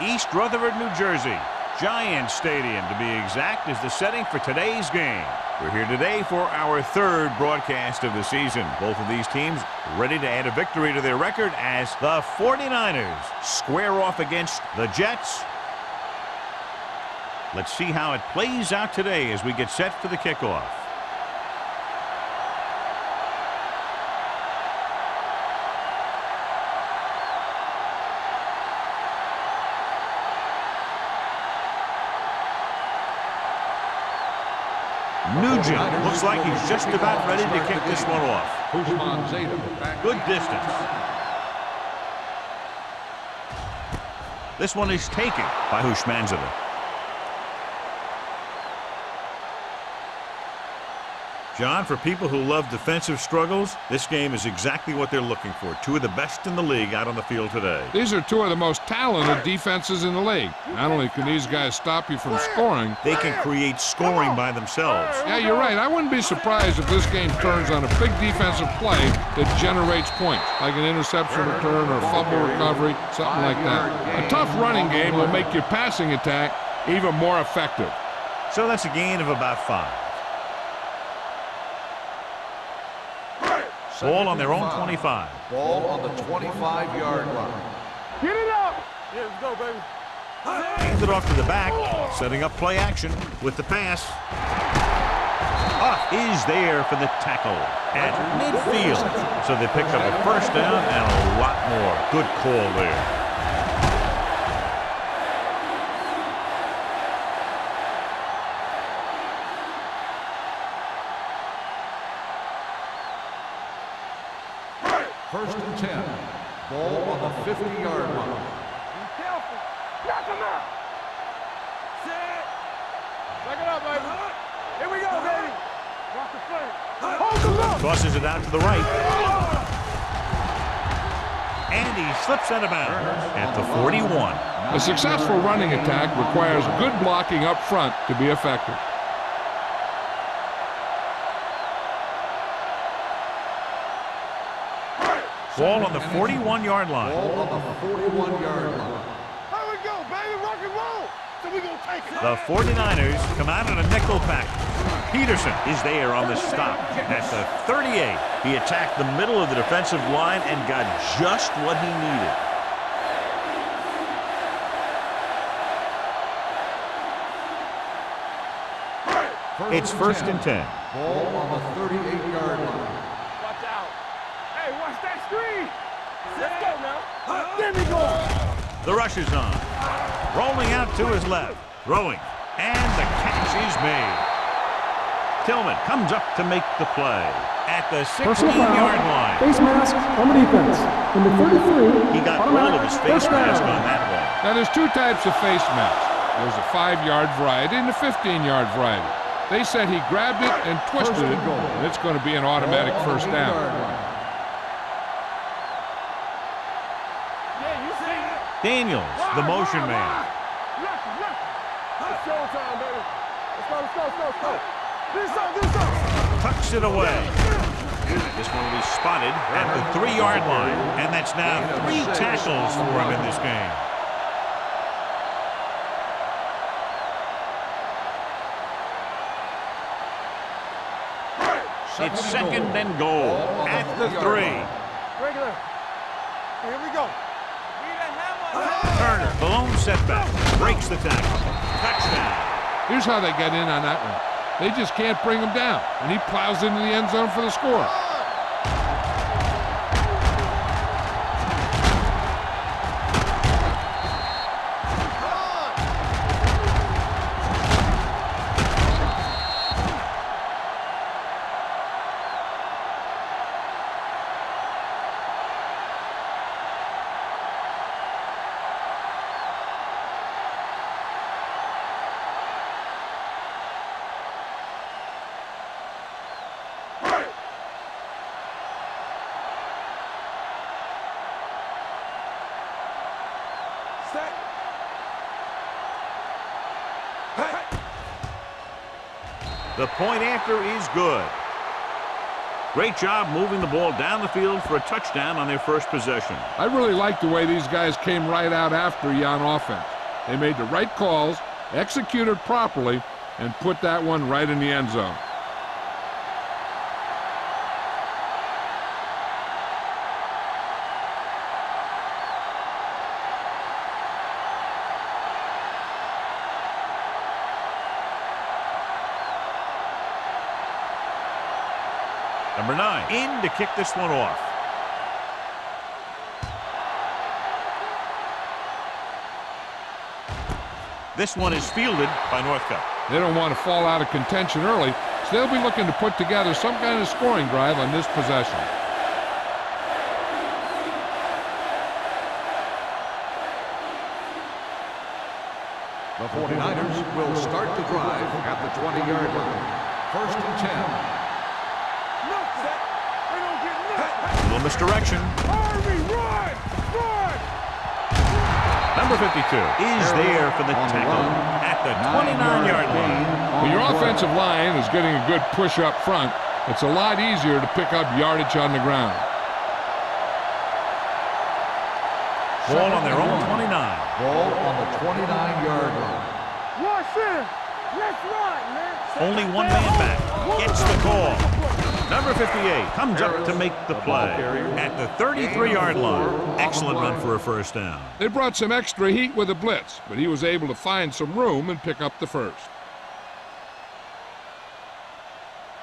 East Rutherford, New Jersey. Giant Stadium, to be exact, is the setting for today's game. We're here today for our third broadcast of the season. Both of these teams ready to add a victory to their record as the 49ers square off against the Jets. Let's see how it plays out today as we get set for the kickoff. Nugent looks like he's just about ready to kick this one off. Good distance. This one is taken by Hushmanzada. John, for people who love defensive struggles, this game is exactly what they're looking for. Two of the best in the league out on the field today. These are two of the most talented defenses in the league. Not only can these guys stop you from scoring, they can create scoring by themselves. Yeah, you're right. I wouldn't be surprised if this game turns on a big defensive play that generates points, like an interception return or a fumble recovery, something like that. A tough running game will make your passing attack even more effective. So that's a gain of about 5. Ball on their own 25. Ball on the 25-yard line. Get it up! Yeah, let's go, baby. Hands it off to the back, setting up play action with the pass. Is there for the tackle at midfield. So they pick up a first down and a lot more. Good call there. First and 10. Ball on the 50-yard line. Be careful. Knock him out. Set. Back it up, baby. Here we go, baby. Rock the play. Hold him up. Tosses it out to the right. And he slips out of bounds at the 41. A successful running attack requires good blocking up front to be effective. Ball on the 41-yard line. Ball on the 41-yard line. Here we go, baby. Rock and roll. So we're going to take it. The 49ers come out in a nickel pack. Peterson is there on the stop at the 38. He attacked the middle of the defensive line and got just what he needed. It's first and 10. Ball on the 38-yard line. Watch out. Hey, watch that screen. Let's go now. There we go. The rush is on. Rolling out to his left. Throwing. And the catch is made. Tillman comes up to make the play at the 16-yard line. Face mask on the defense. Number 33. He got all of his face mask on that one. Now, there's two types of face masks. There's a 5-yard variety and a 15-yard variety. They said he grabbed it and twisted it, and it's going to be an automatic first down. Daniels, the motion man. It's showtime, baby. Let's go. This up. Tucks it away. This one will be spotted at the 3-yard line. And that's now 3 tackles for him in this game. It's second and goal at the 3. Regular. Here we go. Turner, the lone setback, breaks the tackle. Touchdown. Here's how they get in on that one. They just can't bring him down, and he plows into the end zone for the score. The point after is good. Great job moving the ball down the field for a touchdown on their first possession. I really like the way these guys came right out after you on offense. They made the right calls, executed properly, and put that one right in the end zone. Number 9 in to kick this one off. This one is fielded by Northcutt. They don't want to fall out of contention early, so they'll be looking to put together some kind of scoring drive on this possession. The 49ers will start the drive at the 20-yard line. 1st and 10. A little misdirection. Number 52 is there for the tackle at the 29-yard line. When your offensive line is getting a good push up front, it's a lot easier to pick up yardage on the ground. Ball on their own 29. Ball on the 29-yard line. Watch it. Let's run, man. Only one man back. Gets the call. Number 58 comes up to make the play at the 33-yard line. Excellent run for a first down. They brought some extra heat with a blitz, but he was able to find some room and pick up the first.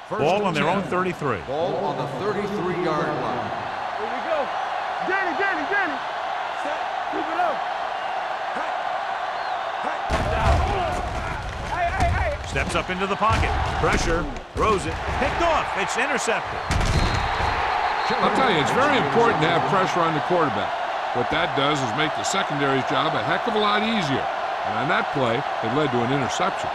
Ball on their own 33. Ball on the 33-yard line. Here we go. Danny. Keep it up. Steps up into the pocket. Pressure. Throws it. Picked off. It's intercepted. I'll tell you, it's very important to have pressure on the quarterback. What that does is make the secondary's job a heck of a lot easier. And on that play, it led to an interception.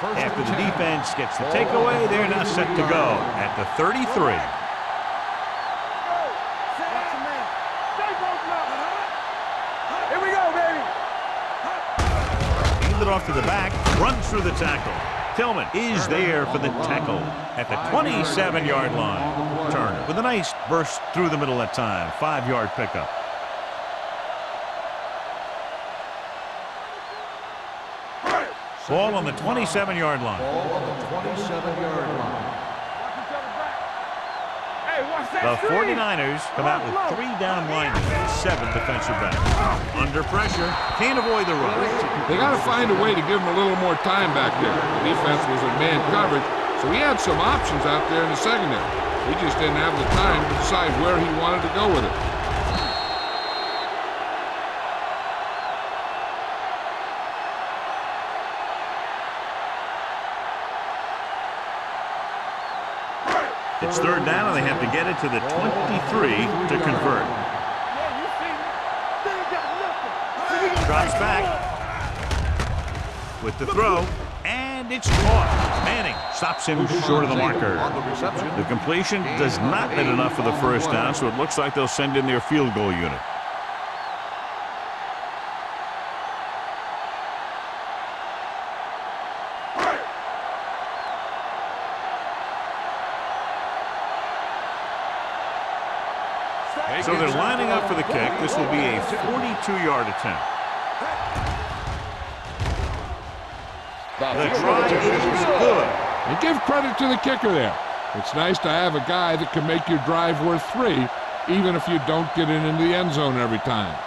After the defense gets the takeaway, they're now set to go at the 33. Here we go, baby. Hand it off to the back, runs through the tackle. Tillman is there for the tackle at the 27-yard line. Turner with a nice burst through the middle that time. 5-yard pickup. Ball on the 27-yard line. Ball on the 27-yard line. The 49ers come out with 3 down linemen and 7 defensive backs. Under pressure, can't avoid the rush. They got to find a way to give him a little more time back there. The defense was in man coverage, so he had some options out there in the secondary. He just didn't have the time to decide where he wanted to go with it. It's 3rd down, and they have to get it to the 23 to convert. Drops back with the throw, and it's caught. Manning stops him short of the marker. The completion does not hit enough for the first down, so it looks like they'll send in their field goal unit. So they're lining up for the kick. This will be a 42-yard attempt. The try is good. And give credit to the kicker there. It's nice to have a guy that can make your drive worth 3, even if you don't get it into the end zone every time.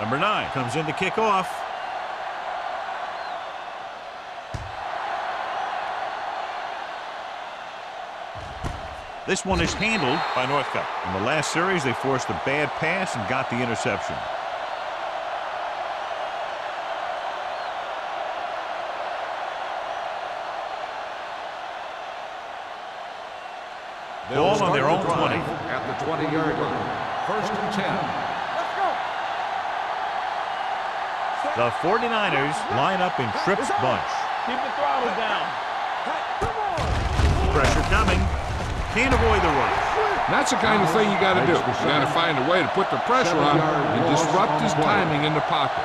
Number 9 comes in to kick off. This one is handled by Northcutt. In the last series, they forced a bad pass and got the interception. Ball on their own 20. At the 20-yard line. 1st and 10. The 49ers line up in Tripp's bunch. Keep the throttle down. Pressure coming. Can't avoid the rush. And that's the kind of thing you got to do. You got to find a way to put the pressure on and disrupt his timing in the pocket.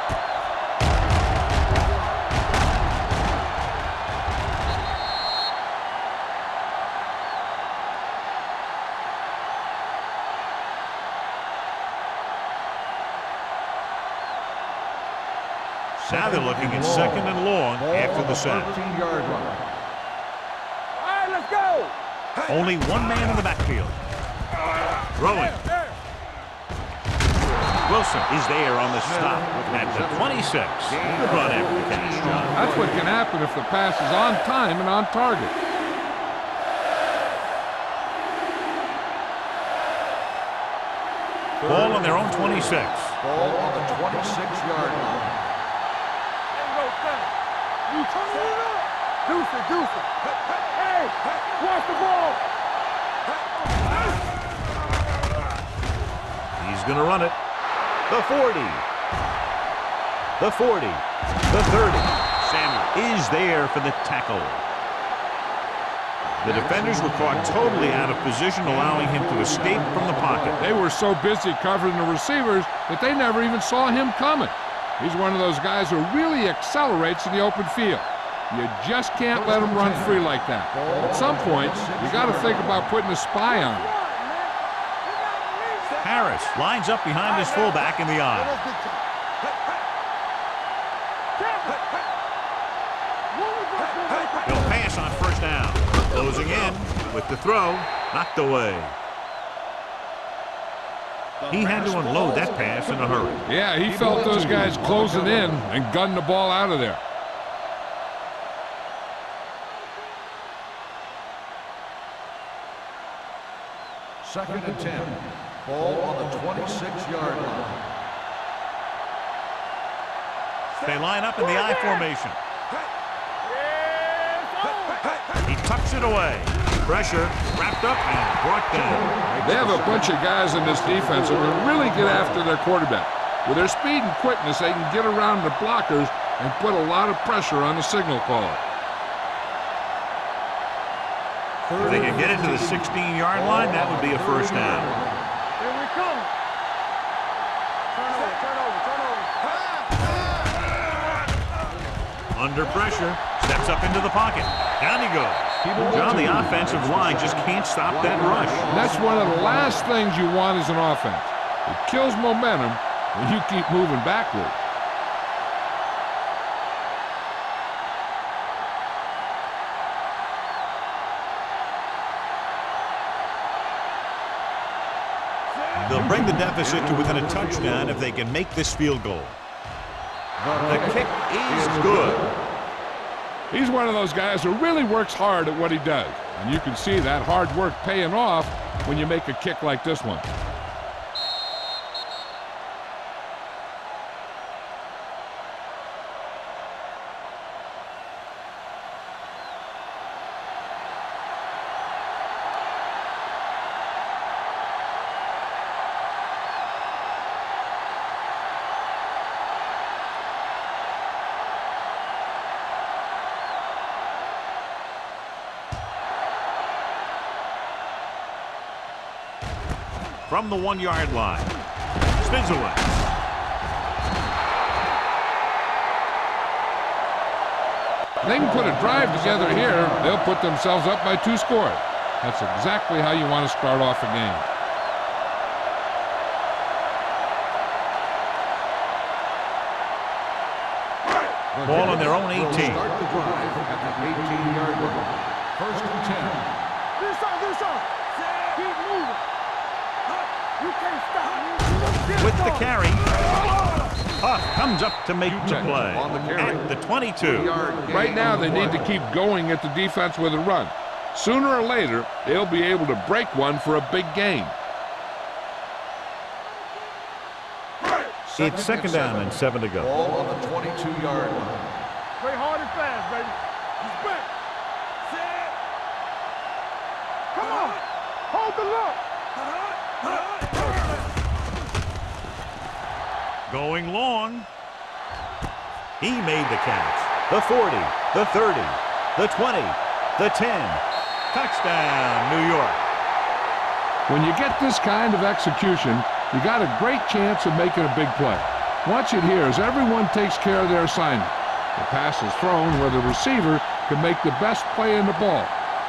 Now they're looking at 2nd and long after the sack. 13-yard line. All right, let's go. Only one man in the backfield. Throwing. Wilson is there on the stop at the 26. Good run after the catch, John. That's what can happen if the pass is on time and on target. Ball on their own 26. Ball on the 26-yard line. You turn it up. Deuce it. Hey, watch the ball. He's going to run it. The 40. The 40. The 30. Samuel is there for the tackle. The defenders were caught totally out of position, allowing him to escape from the pocket. They were so busy covering the receivers that they never even saw him coming. He's one of those guys who really accelerates in the open field. You just can't let him run free like that. At some point, you got to think about putting a spy on him. Harris lines up behind his fullback in the eye. He'll pass on 1st down. Closing in with the throw, knocked away. He had to unload that pass in a hurry. Yeah, he felt those guys closing in and gunned the ball out of there. Second and 10. Ball on the 26-yard line. They line up in the I formation. He tucks it away. Pressure wrapped up and brought down. They have a bunch of guys in this defense who can really get after their quarterback. With their speed and quickness, they can get around the blockers and put a lot of pressure on the signal caller. If they can get it to the 16-yard line, that would be a 1st down. Here we come. Turn over. Under pressure, steps up into the pocket. Down he goes. John, the offensive line just can't stop that rush. And that's one of the last things you want as an offense. It kills momentum when you keep moving backwards. They'll bring the deficit to within a touchdown if they can make this field goal. The kick is good. He's one of those guys who really works hard at what he does. And you can see that hard work paying off when you make a kick like this one. From the 1-yard line. Spins away. They can put a drive together here. They'll put themselves up by 2 scores. That's exactly how you want to start off a game. Ball on their own 18. Start the drive at the 18-yard line. 1st and 10. This on. Keep moving. You can't stop. With the carry. Huff comes up to make the play. On the carry. At the 22. Right now, they need to keep going at the defense with a run. Sooner or later, they'll be able to break one for a big gain. It's 2nd down and 7 to go. Ball on the 22-yard line. Play hard and fast, baby. He's back. Come on. Hold the look. Going long. He made the catch. The 40, the 30, the 20, the 10. Touchdown, New York. When you get this kind of execution, you got a great chance of making a big play. Watch it here as everyone takes care of their assignment. The pass is thrown where the receiver can make the best play in the ball,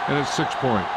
and it's 6 points.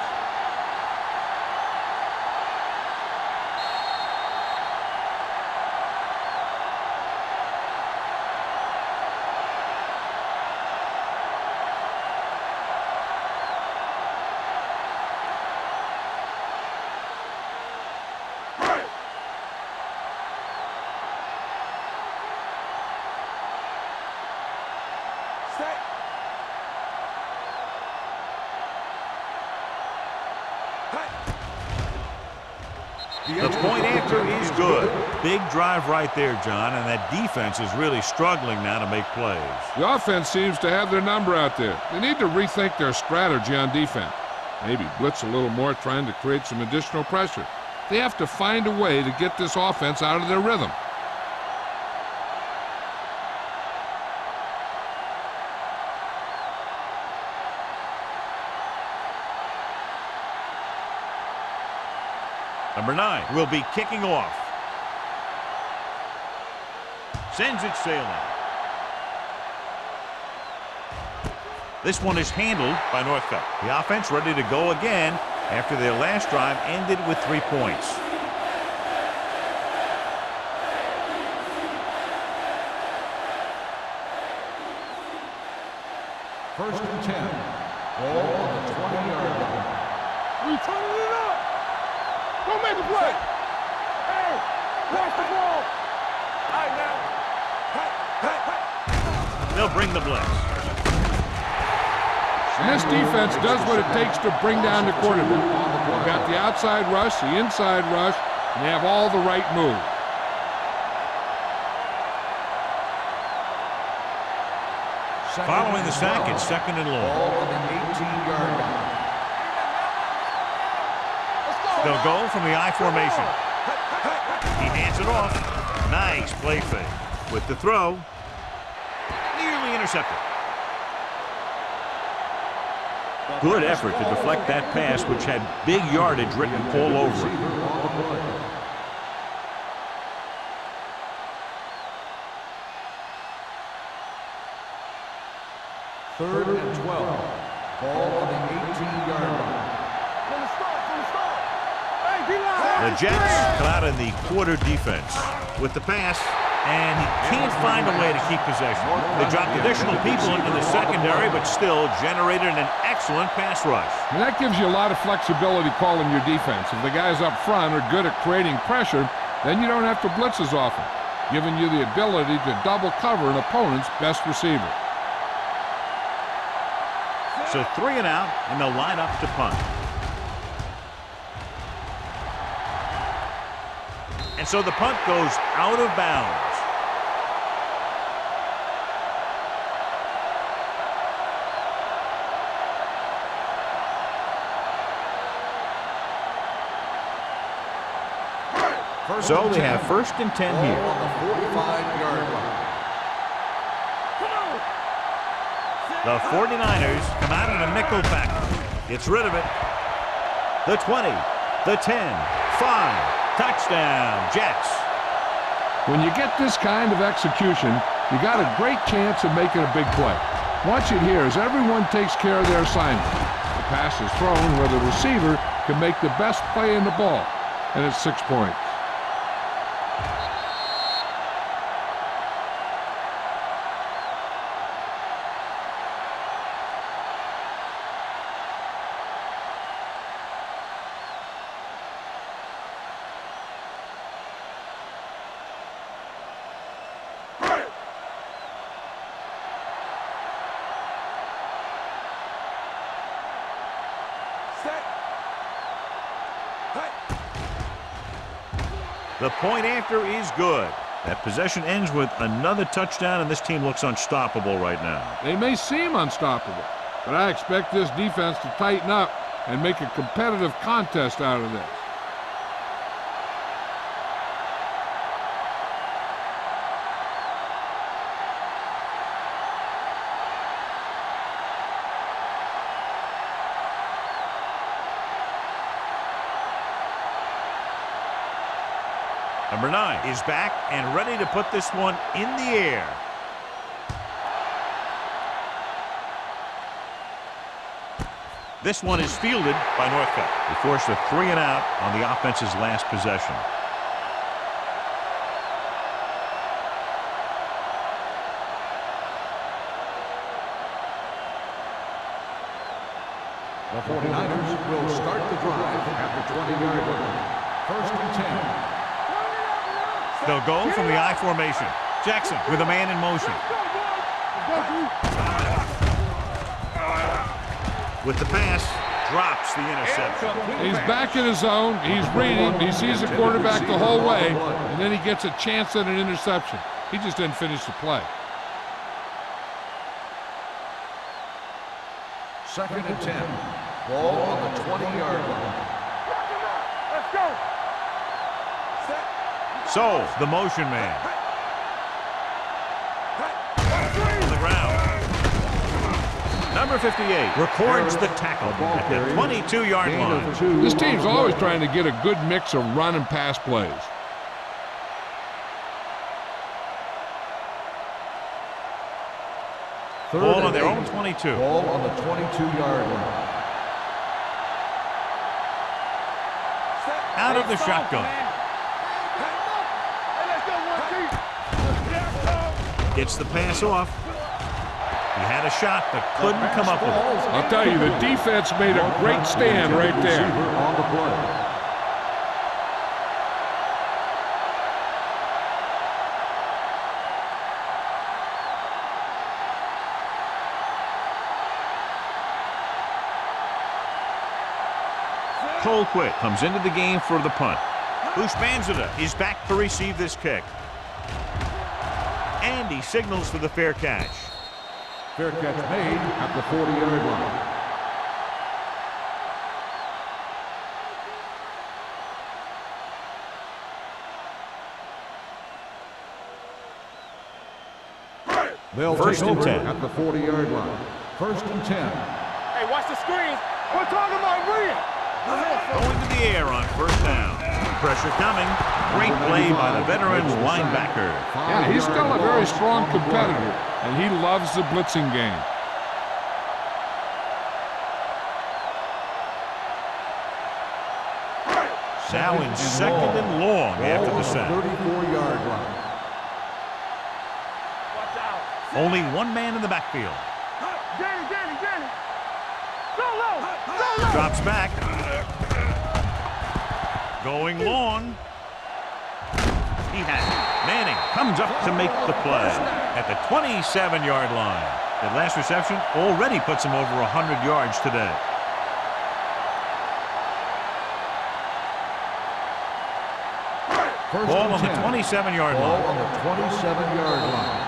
The point after is good. Big drive right there, John, and that defense is really struggling now to make plays. The offense seems to have their number out there. They need to rethink their strategy on defense. Maybe blitz a little more, trying to create some additional pressure. They have to find a way to get this offense out of their rhythm. Number 9 will be kicking off. Sends it sailing. This one is handled by Northcutt. The offense ready to go again after their last drive ended with 3 points. First and 10. Ball on the 20-yard line. We turning it up. Go make a play. Hey, watch the ball. All right, now. Hey. They'll bring the blitz. And this defense does what it takes to bring down the quarterback. They've got the outside rush, the inside rush, and they have all the right moves. Following the sack, it's 2nd and long. Ball on the 18-yard line. They'll go from the I formation. He hands it off. Nice play fake. With the throw, nearly intercepted. Good effort to deflect that pass, which had big yardage written all over it. Third and 12. Ball on the 18-yard line. From the start. Hey, get out. The Jets come out in the quarter defense with the pass, and he can't find a way to keep possession. They dropped additional people into the secondary, but still generated an excellent pass rush. And that gives you a lot of flexibility calling your defense. If the guys up front are good at creating pressure, then you don't have to blitz as often, giving you the ability to double cover an opponent's best receiver. So 3 and out, and they'll line up to punt. And so the punt goes out of bounds. So they have 1st and 10 Ball here. on the 45-yard line. The 49ers come out in a nickel package. Gets rid of it. The 20, the 10, 5. Touchdown, Jets. When you get this kind of execution, you got a great chance of making a big play. Watch it here as everyone takes care of their assignment. The pass is thrown where the receiver can make the best play in the ball, and it's 6 points. The point after is good. That possession ends with another touchdown, and this team looks unstoppable right now. They may seem unstoppable, but I expect this defense to tighten up and make a competitive contest out of this. Number 9 is back and ready to put this one in the air. This one is fielded by Northcutt. They forced a 3-and-out on the offense's last possession. The 49ers will start the drive at the 20-yard line. First and 10. They'll go from the I formation. Jackson with a man in motion. With the pass, drops the interception. He's back in his zone. He's reading. He sees the quarterback the whole way, and then he gets a chance at an interception. He just didn't finish the play. Second and 10. Ball on the 20-yard line. Let's go. So, the motion man. On the ground. Number 58 records the tackle at the 22-yard line. This team's always trying to get a good mix of run and pass plays. Ball on their own 22. Ball on the 22-yard line. Out of the shotgun. Gets the pass off. He had a shot but couldn't come up with it. I'll tell you, the defense made a great stand right there. On the play. Colquitt comes into the game for the punt. Bushmanzada is back to receive this kick. And he signals for the fair catch. Fair catch made at the 40-yard line. They'll First take and over 10. at the 40-yard line. First and 10. Hey, watch the screens. We're talking about real. Going to the air on first down. Pressure coming. Great play by the veteran's linebacker. Yeah, he's still a very strong competitor, and he loves the blitzing game. Now in second and long after the sack. 34-yard line. Watch out. Only one man in the backfield. Danny. Go low. Drops back. Going long. He has it. Manning comes up to make the play at the 27-yard line. That last reception already puts him over 100 yards today. Ball on the 27-yard line. Ball on the 27-yard line.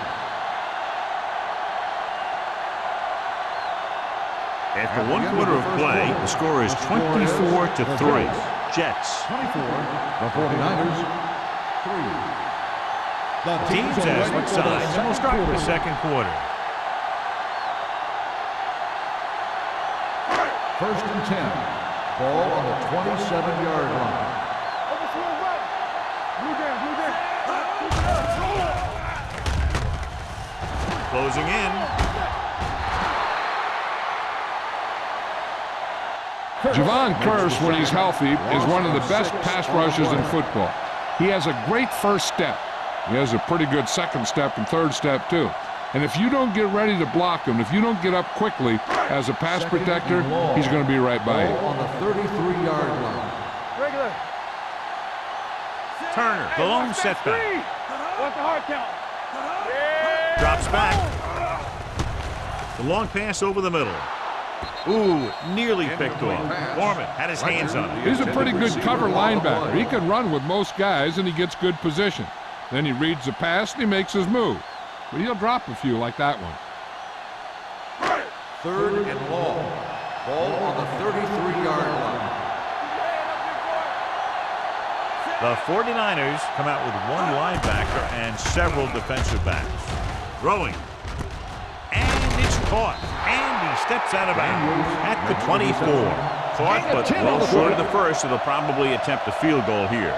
After one quarter of play, the score is 24-3. Jets. 24. The 49ers. 3. The Teams as with sides, and we'll start the second quarter. First and 10. Ball on the 27-yard line. Closing in. Javon Curse, when he's healthy, is one of the best pass rushers in football. He has a great first step. He has a pretty good second step and third step, too. And if you don't get ready to block him, if you don't get up quickly as a pass protector, he's going to be right by you. On the 33-yard line. Regular. Turner, the lone setback. What's the hard count? Drops back. The long pass over the middle. Ooh, nearly picked off. Foreman had his hands on it. He's a pretty good cover linebacker. He can run with most guys, and he gets good position. Then he reads the pass, and he makes his move. But he'll drop a few like that one. Third and long. Ball on the 33-yard line. The 49ers come out with one linebacker and several defensive backs. Throwing. And it's caught. And he steps out of bounds at the 24. Caught, but well short of the first, so they'll probably attempt a field goal here.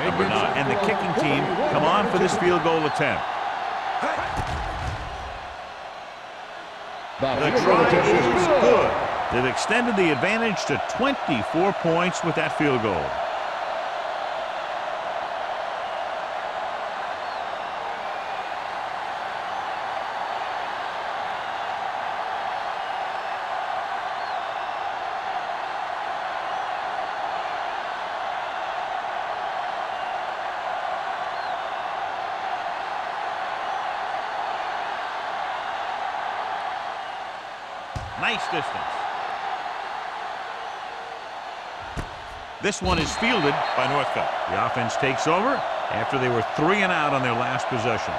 number 9. And the kicking team come on for this field goal attempt. The try is good. They've extended the advantage to 24 points with that field goal. Nice distance. This one is fielded by Northcutt. The offense takes over after they were 3 and out on their last possession.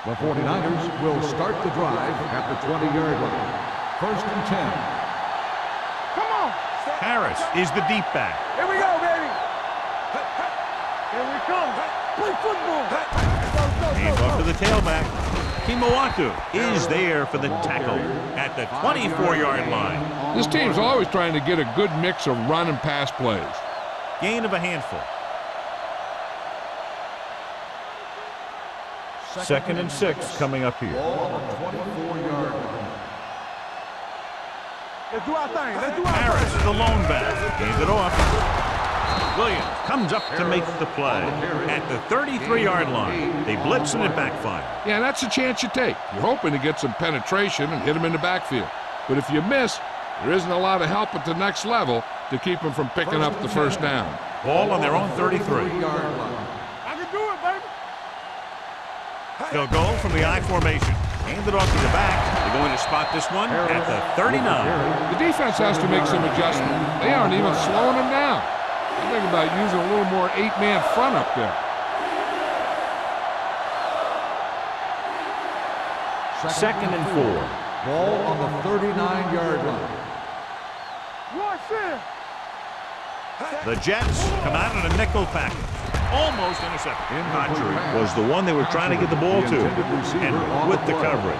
The 49ers will start the drive at the 20-yard line. 1st and 10. Come on. Harris is the deep back. Here we go, baby. Here we come. Play football. Hands off to the tailback. Kimawatu is there for the tackle at the 24-yard line. This team's always trying to get a good mix of run and pass plays. Gain of a handful. 2nd and 6 coming up here. Ball on the 24-yard line. Let's do our thing. Let's do our thing. Harris, the lone back. Hands it off. Williams comes up to make the play at the 33-yard line. They blitz and it backfires. Yeah, that's a chance you take. You're hoping to get some penetration and hit them in the backfield. But if you miss, there isn't a lot of help at the next level to keep them from picking up the first down. Ball on their own 33. 33-yard line. I can do it, baby. They'll go from the I formation. Hand it off to the back. They're going to spot this one at the 39. The defense has to make some adjustments. They aren't even slowing them down. I'm thinking about using a little more 8-man front up there. 2nd and 4. Ball on the 39-yard line. Watch it. The Jets come out in a nickel package. Almost intercepted. Autry was the one they were trying to get the ball to, and with the coverage.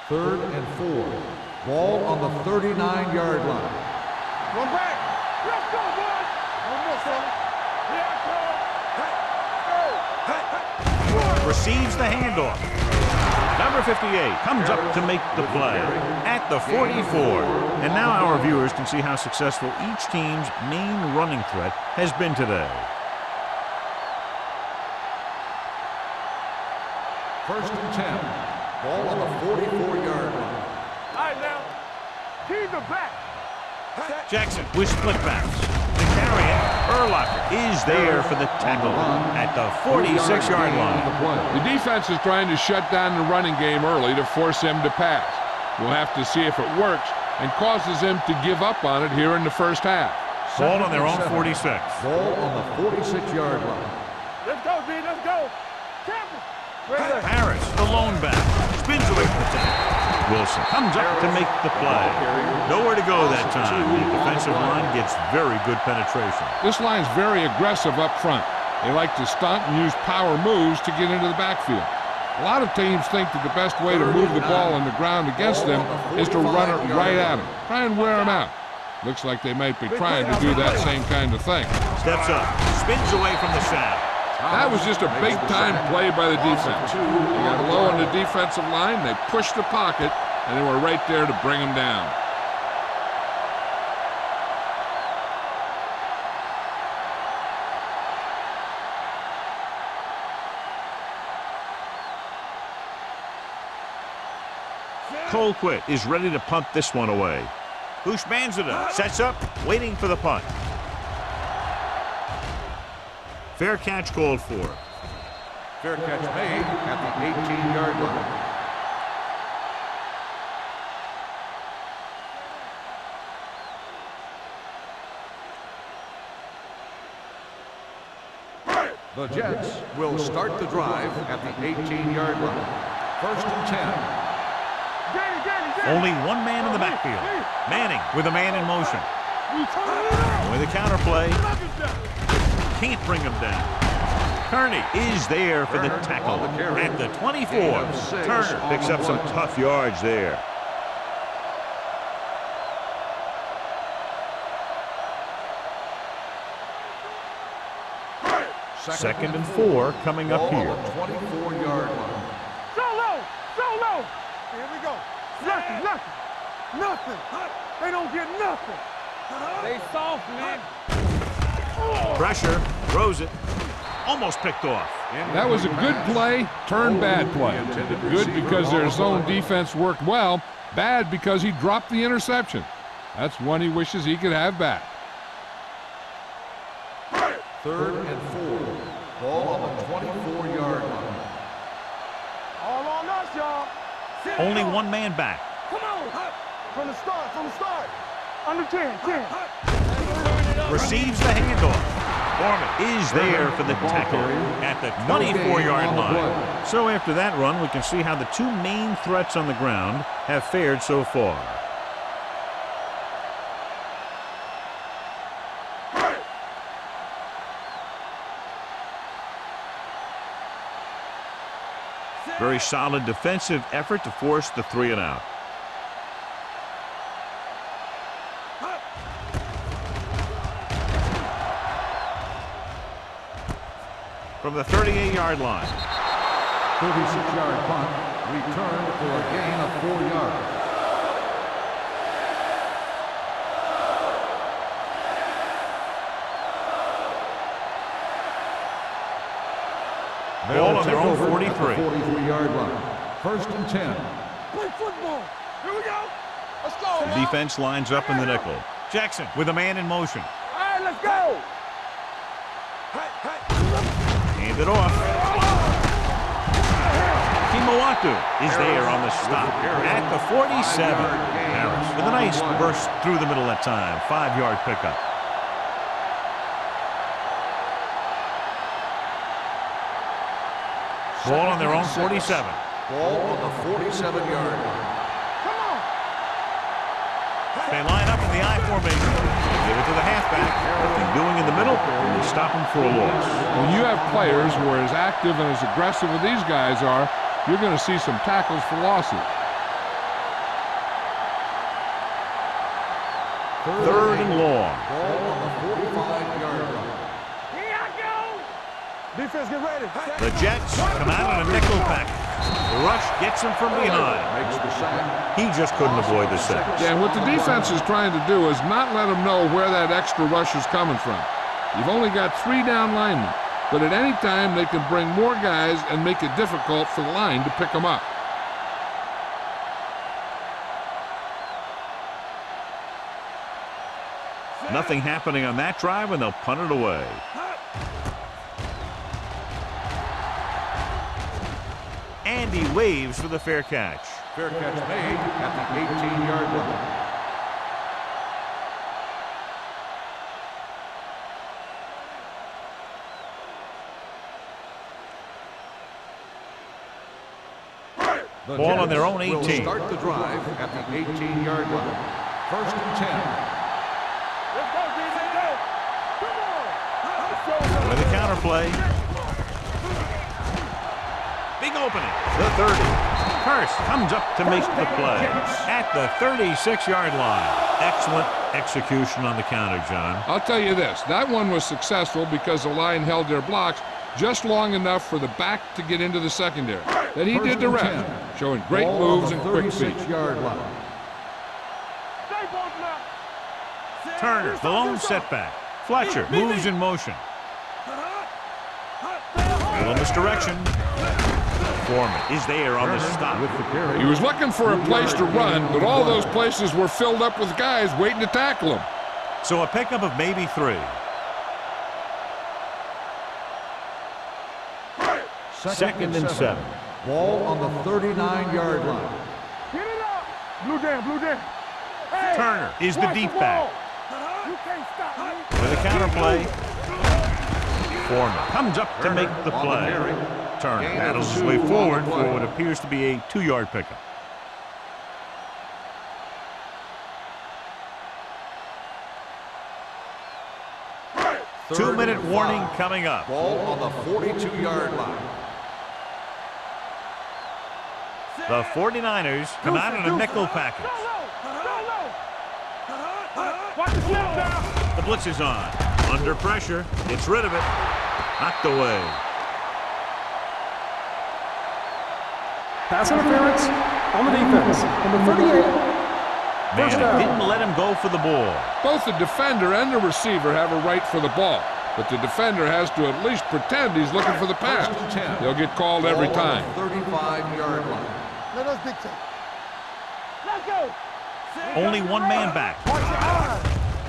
Third and 4. Ball on the 39-yard line. Run back. Let's go, boys. One more, son. Here I come. Receives the handoff. Number 58 comes up to make the play at the 44. And now our viewers can see how successful each team's main running threat has been today. 1st and 10. Ball on the 44-yard line. All right, now. Teams are back. Jackson with split backs. The carry Urlacher is there for the tackle at the 46-yard line. The defense is trying to shut down the running game early to force him to pass. We'll have to see if it works and causes him to give up on it here in the first half. Ball on their own 46. Ball on the 46-yard line. Let's go, D. Let's go. Campbell. Harris, the lone back, spins away from the tackle. Wilson comes up to make the play. Nowhere to go that time. The defensive line gets very good penetration. This line's very aggressive up front. They like to stunt and use power moves to get into the backfield. A lot of teams think that the best way to move the ball on the ground against them is to run it right at them. Try and wear them out. Looks like they might be trying to do that same kind of thing. Steps up, spins away from the sack. That was just a big-time play by the defense. They got low on the defensive line, they pushed the pocket, and they were right there to bring him down. Colquitt is ready to punt this one away. Houshmandzadeh sets up, waiting for the punt. Fair catch called for. Fair catch made at the 18-yard line. The Jets will start the drive at the 18-yard line. 1st and 10. Only one man in the backfield. Manning with a man in motion. With a counter play. can't bring him down. Kearney is there for the tackle at the 24. Turner picks up some tough yards there. Second and 4 coming up here. 24-yard line. Solo! Solo! Here we go. Nothing. They don't get nothing. They soft, man. Pressure, throws it, almost picked off. That was a good play, turned bad play. Good because their zone defense worked well, bad because he dropped the interception. That's one he wishes he could have back. Third and 4. Ball on the 24-yard line. All on us, y'all. Only one man back. Come on. From the start. Under 10. Receives the handoff. Foreman is there for the tackle at the 24-yard line. So after that run, we can see how the two main threats on the ground have fared so far. Very solid defensive effort to force the 3 and out. From the 38-yard line. 36-yard punt. Returned for a gain of 4 yards. Ball on their own 43. 43-yard line. First and 10. Play football. Here we go. Let's go. The defense lines up in the nickel. Jackson with a man in motion. All right, let's go. Hand it off. Kimawatu is there on the stop at the 47. Harris with a nice burst through the middle that time. 5-yard pickup. Ball on their own 47. Ball on the 47-yard line. Come on. They line up in the I formation. They give it to the halfback. Nothing doing in the middle. And they stop him for a loss. When you have players who are as active and as aggressive as these guys are, you're going to see some tackles for losses. Third and long. Ball on the 45-yard line. Here I go. Defense, get ready. The Jets come out in a nickel pack. The rush gets him from behind. Makes the sack. He just couldn't avoid the sack. Yeah, and what the defense is trying to do is not let them know where that extra rush is coming from. You've only got 3 down linemen, but at any time they can bring more guys and make it difficult for the line to pick them up. Nothing happening on that drive, and they'll punt it away. And he waves for the fair catch. Fair catch made at the 18-yard line. The Ball on Jets their own will 18. Start the drive at the 18-yard line. First and 10. Let's go, DJ. Come on. With a counter play. Big opening. The 30. Hurst comes up to make the play at the 36-yard line. Excellent execution on the counter, John. I'll tell you this, that one was successful because the line held their blocks just long enough for the back to get into the secondary. Then he did the rest, showing great moves and quick feet. 36-yard line. Stay both now. Turner, the lone setback. Fletcher moves in motion. A little misdirection. Foreman is there on the stop. With the carry. He was looking for a place to run, but all those places were filled up with guys waiting to tackle him. So a pickup of maybe 3. Second and 7. Ball on the 39-yard line. Get it up. Blue jam. Hey, Turner is the watch deep ball. back. You can't stop me. With a counter play. Foreman comes up to make the play. Turner battles his way forward for what appears to be a 2-yard pickup. 2-minute warning coming up. Ball on the 42-yard line. The 49ers come out in a nickel package. Watch the snap now. The blitz is on. Under pressure. Gets rid of it. Knocked away. Pass interference on the defense. Number 38. First Manning down. didn't let him go for the ball. Both the defender and the receiver have a right for the ball, but the defender has to at least pretend he's looking for the pass. First and 10. He'll get called every Ball on time. the 35-yard line. Let us dictate. Let's go. Only one man back. Watch your eyes.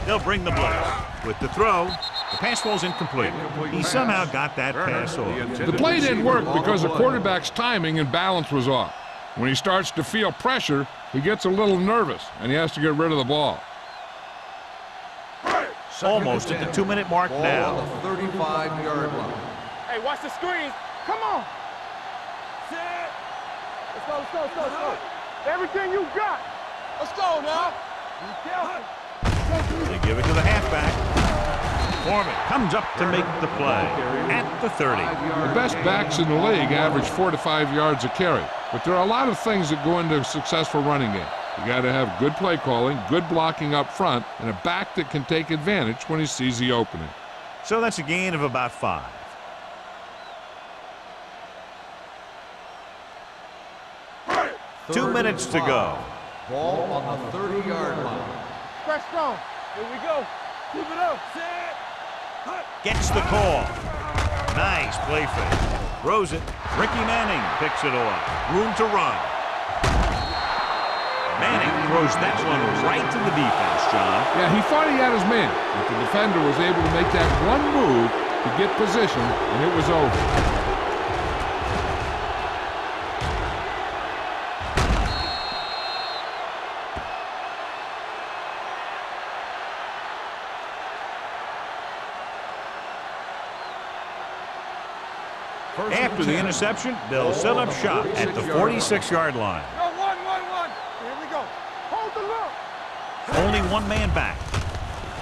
They'll bring the blitz. With the throw, the pass ball's incomplete. He somehow got that pass off. The play didn't work because the quarterback's timing and balance was off. When he starts to feel pressure, he gets a little nervous, and he has to get rid of the ball. Almost at the 2-minute mark Ball now. on the 35-yard line. Hey, watch the screen. Come on. Let's go. Everything you got. Let's go now. Be careful. They give it to the halfback. Foreman comes up to make the play at the 30. The best backs in the league average 4 to 5 yards a carry, but there are a lot of things that go into a successful running game. You got to have good play calling, good blocking up front, and a back that can take advantage when he sees the opening. So that's a gain of about 5. Two minutes to go. Ball on the 30-yard line. Fresh strong. Here we go. Keep it up. Gets the call. Nice play fake. Throws it. Ricky Manning picks it off. Room to run. Manning throws that one right to the defense, John. Yeah, he thought he had his man, but the defender was able to make that one move to get position, and it was over. After the interception, they'll set up shop at the 46-yard line. Go, 1. Here we go. Hold the look. Only one man back.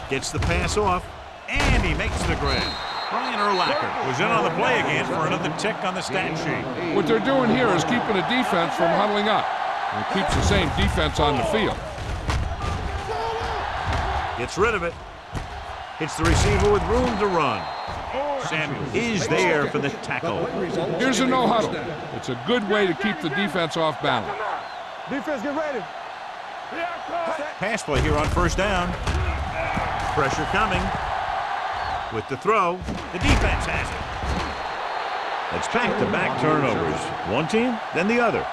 Gets the pass off, and he makes the grab. Brian Urlacher was in on the play again for another tick on the stat sheet. What they're doing here is keeping the defense from huddling up. And it keeps the same defense on the field. Gets rid of it. Hits the receiver with room to run. Samuel is there for the tackle. Here's a no-huddle. It's a good way to keep the defense off balance. Defense, get ready. Pass play here on first down. Pressure coming. With the throw, the defense has it. It's back-to-back turnovers. One team, then the other.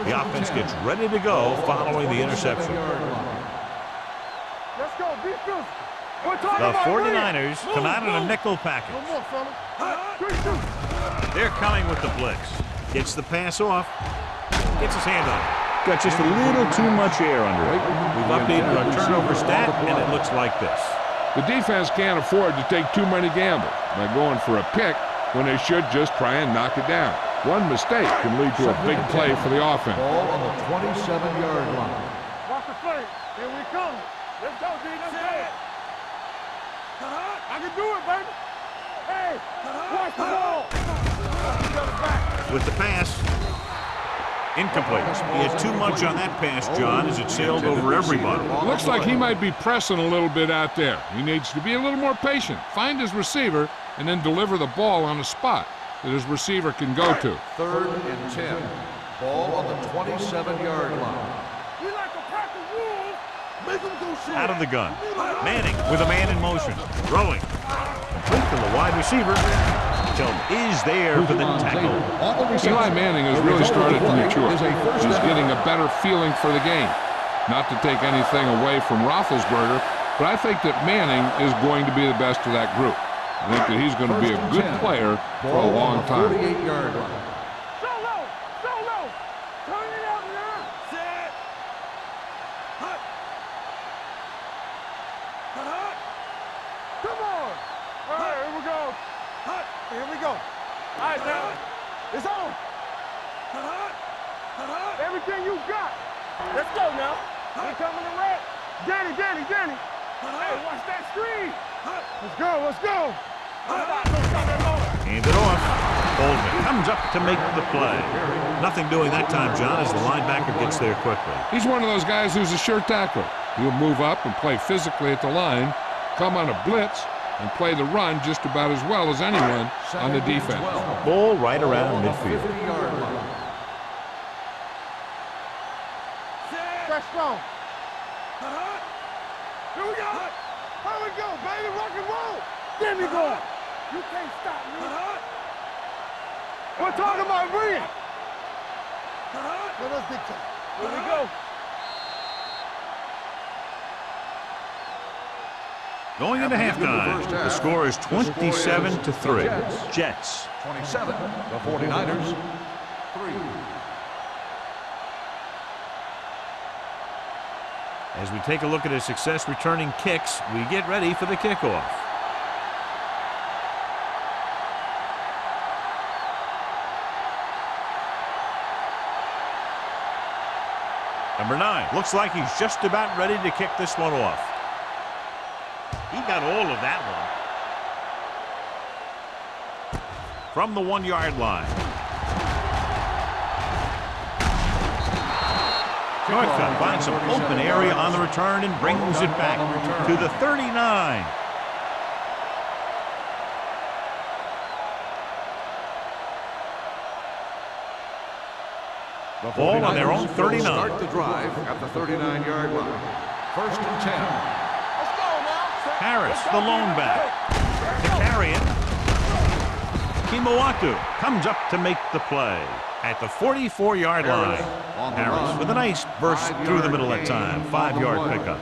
The offense gets ready to go following the interception. Let's go, defense. The 49ers come out in a nickel package. No more, fella. They're coming with the blitz. Gets the pass off. Gets his hand on it. Got just a little too much air under it. We've updated our turnover stat, and it looks like this. The defense can't afford to take too many gambles by going for a pick when they should just try and knock it down. One mistake can lead to a big play for the offense. Ball on the 27-yard line. Watch the play. Here we come. Let's go, D. Let's go. I can do it, baby. Hey, watch the ball. With the pass, incomplete. He had too much on that pass, John, as it sailed over everybody. Looks like he might be pressing a little bit out there. He needs to be a little more patient, find his receiver, and then deliver the ball on a spot that his receiver can go to. 3rd and 10. Ball on the 27-yard line. We like to practice rules. Make them go shit. Out of the gun. Manning with a man in motion. Throwing. Complete to the wide receiver. Tillman is there for the tackle. Eli Manning has really started to mature. He's getting a better feeling for the game. Not to take anything away from Roethlisberger, but I think that Manning is going to be the best of that group. I think that he's going to be a good player for a long time. 48-yard line. Solo. Turn it up now. Set. Here we go. All right, now. It's on. Everything you got. Let's go now. We coming to red. Danny. Hey, watch that screen. Let's go. Hand it off. Coleman comes up to make the play. Nothing doing that time, John, as the linebacker gets there quickly. He's one of those guys who's a sure tackler. He'll move up and play physically at the line, come on a blitz, and play the run just about as well as anyone on the defense. Ball right around midfield. Fresh strong. Here we go. Here we go, baby. Rock and roll. There we go. You can't stop me. We're talking about bringing. Let us dictate. Here we go. Going into halftime, the score is 27-3. Jets. 27, the 49ers, 3. As we take a look at his success returning kicks, we get ready for the kickoff. Number 9, looks like he's just about ready to kick this one off. He got all of that one. From the 1-yard line. Northcutt finds some open area on the return and brings it back to the 39. Ball on their own 39. Start the drive at the 39-yard line. 1st and 10. Let's go now. Harris, the lone back. To carry it. Kimawatu comes up to make the play at the 44-yard line. Harris with a nice burst through the middle that time. 5-yard pickup.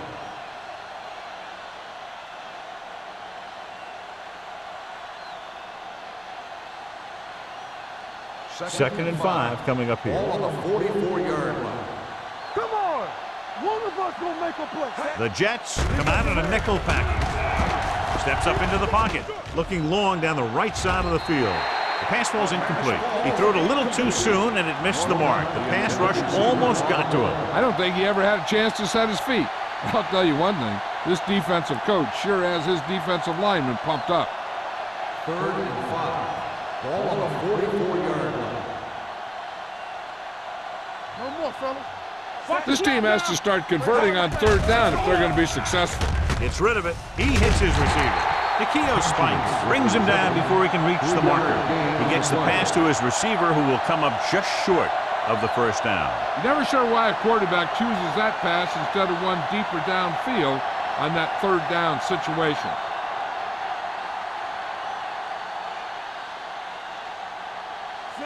Second and 5 coming up here. Ball on the 44-yard line. Come on. One of us gonna make a play. The Jets come out in a nickel package. Steps up into the pocket, looking long down the right side of the field. The pass falls incomplete. He threw it a little too soon, and it missed the mark. The pass rush almost got to him. I don't think he ever had a chance to set his feet. I'll tell you one thing. This defensive coach sure has his defensive lineman pumped up. 3rd and 5. Ball on the 44-yard line. No more, fellas. This team has to start converting on 3rd down if they're going to be successful. Gets rid of it. He hits his receiver. Nikio spikes, brings him down before he can reach the marker. He gets the pass to his receiver, who will come up just short of the 1st down. Never sure why a quarterback chooses that pass instead of one deeper downfield on that 3rd down situation.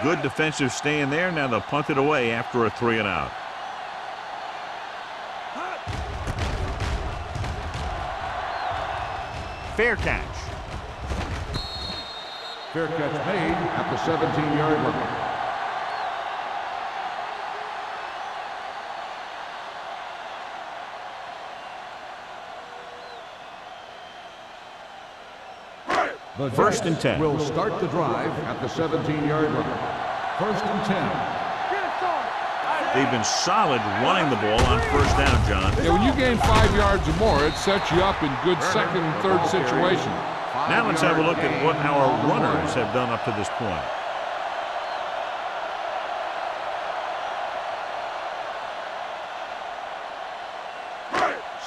Good defensive stand there. Now they'll punt it away after a 3-and-out. Fair catch. Fair catch made at the 17-yard line. The 1st and 10. will start the drive at the 17-yard line. 1st and 10. They've been solid running the ball on 1st down, John. Yeah, when you gain 5 yards or more, it sets you up in good 2nd and 3rd situations. Now let's have a look at what our runners have done up to this point.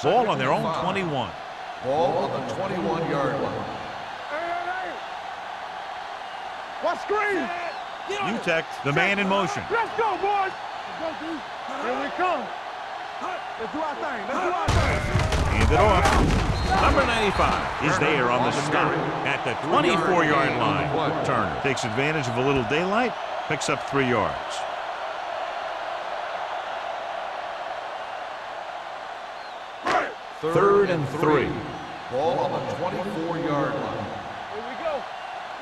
Ball on their own 21. Ball on the 21-yard line. What screen? Utech, the man in motion. Let's go, boys. Let's go, dude. Here we come. Let's do our thing. Let's do our thing. Hand it off. Number 95 is there on the stop at the 24-yard line. Turner takes advantage of a little daylight, picks up 3 yards. Third and 3. Ball on the 24-yard line. Here we go.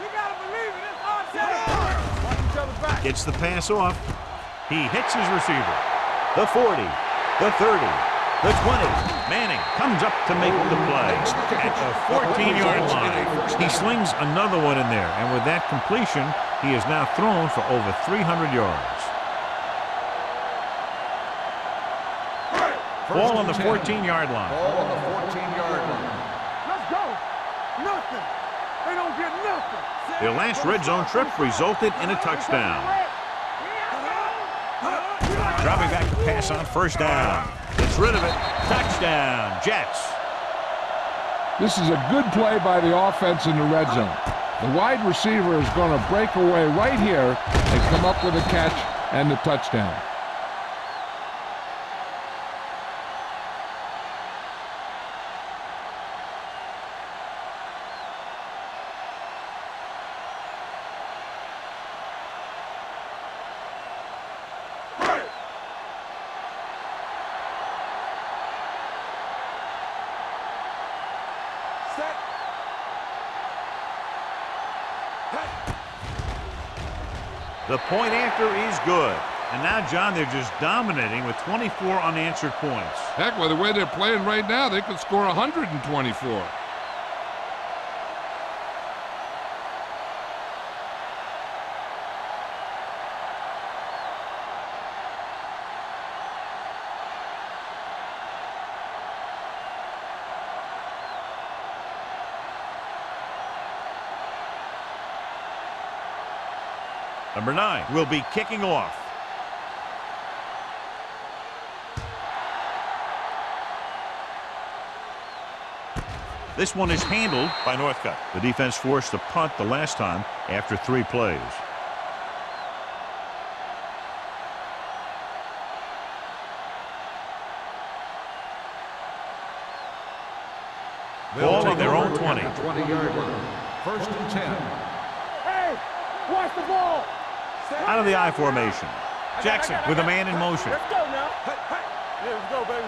We gotta believe it. It's our time. Watch each other back. Gets the pass off. He hits his receiver. The 40, the 30, The 20. Manning comes up to make the play at the 14-yard line. He slings another one in there, and with that completion, he is now thrown for over 300 yards. Ball on the 14-yard line. Ball on the 14-yard line. Let's go. Nothing. They don't get nothing. Their last red zone trip resulted in a touchdown. Dropping back to pass on first down. Gets rid of it. Touchdown, Jets. This is a good play by the offense in the red zone. The wide receiver is going to break away right here and come up with a catch and the touchdown. The point after is good. And now, John, they're just dominating with 24 unanswered points. Heck, with the way they're playing right now, they could score 124. Number 9 will be kicking off. This one is handled by Northcutt. The defense forced a punt the last time after 3 plays. Ball on their own 20. 20-yard line. First and 10. Hey, watch the ball. Out of the I formation. Jackson with a man in motion. Let's go now. Yeah, let's go, baby.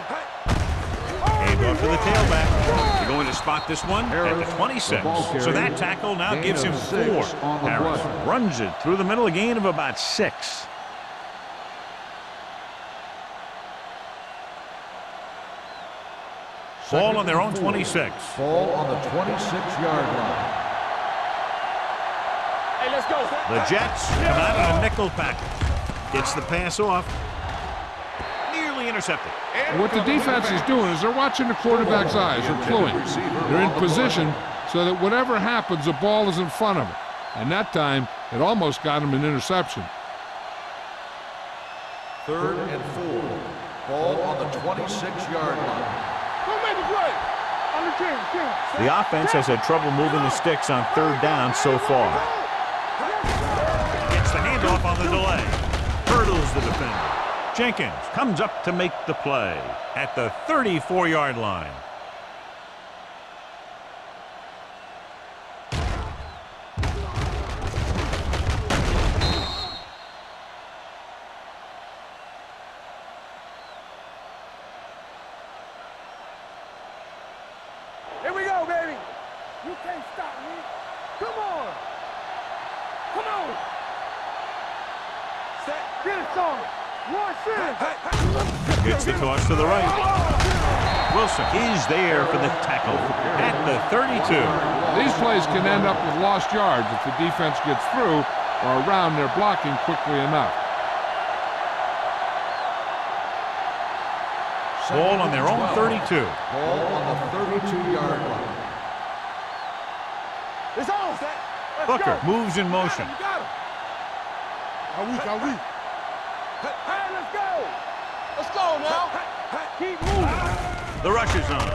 Hand off to the tailback. They're going to spot this one at the 26. So that tackle now gives him 4. Harris runs it through the middle, a gain of about 6. Ball on their own 26. Ball on the 26-yard line. Hey, let's go. The Jets come out in a nickel package. Gets the pass off. Nearly intercepted. And what the defense is doing is they're watching the quarterback's eyes. They're cluing. They're in position so that whatever happens, the ball is in front of them. And that time, it almost got him an interception. 3rd and 4. Ball on the 26-yard line. Go make the play. On the team. The offense has had trouble moving the sticks on 3rd down so far. Gets the handoff on the delay. Hurdles the defender. Jenkins comes up to make the play at the 34-yard line. Here we go, baby. You can't stop me. Come on. Come on. Set. Get it, son. Gets the toss to the right. Wilson is there for the tackle at the 32. These plays can end up with lost yards if the defense gets through or around their blocking quickly enough. Ball on their own 32. Ball on the 32-yard line. It's on. Booker moves in motion. You got him. Are we? Hey, let's go. Let's go now. Keep moving. The rush is on.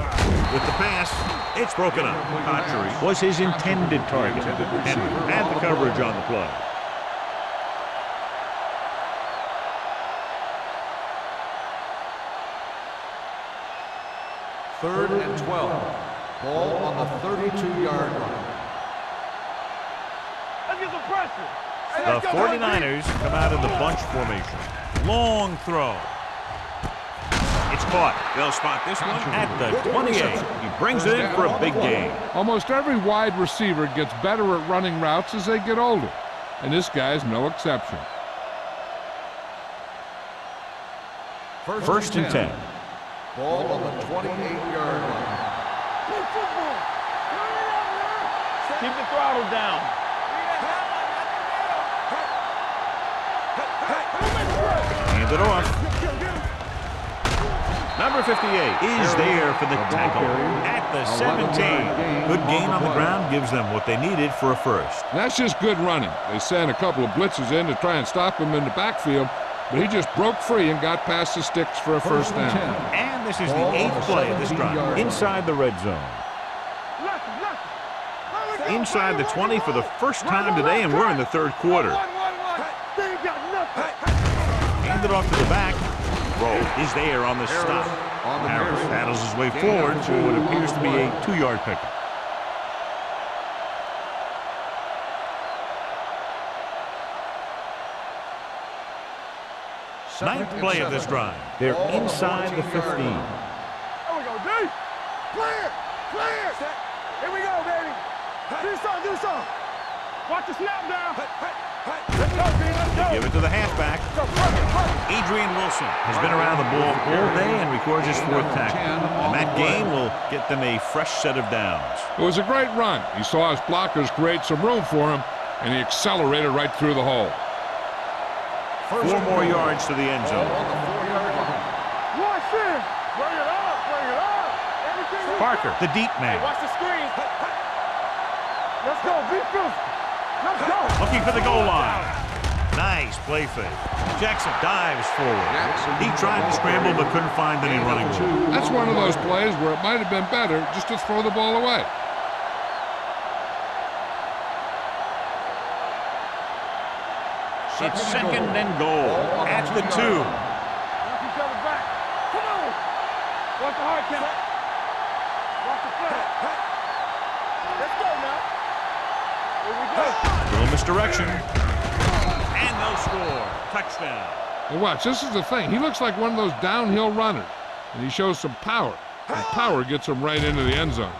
With the pass, it's broken up. Archery was his intended target. Henry had the coverage on the play. Third and 12. Ball on the 32-yard line. Let's get some pressure. The 49ers come out in the bunch formation. Long throw. It's caught. They'll spot this one at the 28. He brings it in for a big gain. Almost every wide receiver gets better at running routes as they get older, and this guy's no exception. First and 10. Ball on the 28-yard line. Keep the throttle down. Hand it off. Number 58 is there for the tackle at the 17. Good gain on the ground gives them what they needed for a first. That's just good running. They sent a couple of blitzes in to try and stop him in the backfield, but he just broke free and got past the sticks for a first down. And this is the 8th play of this drive inside the red zone. Inside the 20 for the first time today, and we're in the third quarter. Hand it off to the back. Roll is there on the stop. Harris paddles his way forward to what appears to be a 2-yard pickup. Ninth play of this drive. They're inside the 15. There we go, D. Clear! Clear! Here we go, baby. Do some. Watch the snap down. Let's go, D. Let's go. Give it to the halfback. Adrian Wilson has been around the ball all day and records his 4th tackle. And that gain will get them a fresh set of downs. It was a great run. He saw his blockers create some room for him, and he accelerated right through the hole. 4 more yards to the end zone. Watch it. Bring it up. Bring it up. Everything. Parker, the deep man. Watch the screen. Let's go. Be physical. Let's go. Looking for the goal line. Nice play fake. Jackson dives forward. He tried to scramble but couldn't find any running room. That's one of those plays where it might have been better just to throw the ball away. It's 2nd and goal at the 2. Watch each other back. Come on. Watch the hard count. Watch the flat. Let's go now. Here we go. Little misdirection. And they'll score. Touchdown. Well, watch, this is the thing. He looks like one of those downhill runners, and he shows some power. And power gets him right into the end zone.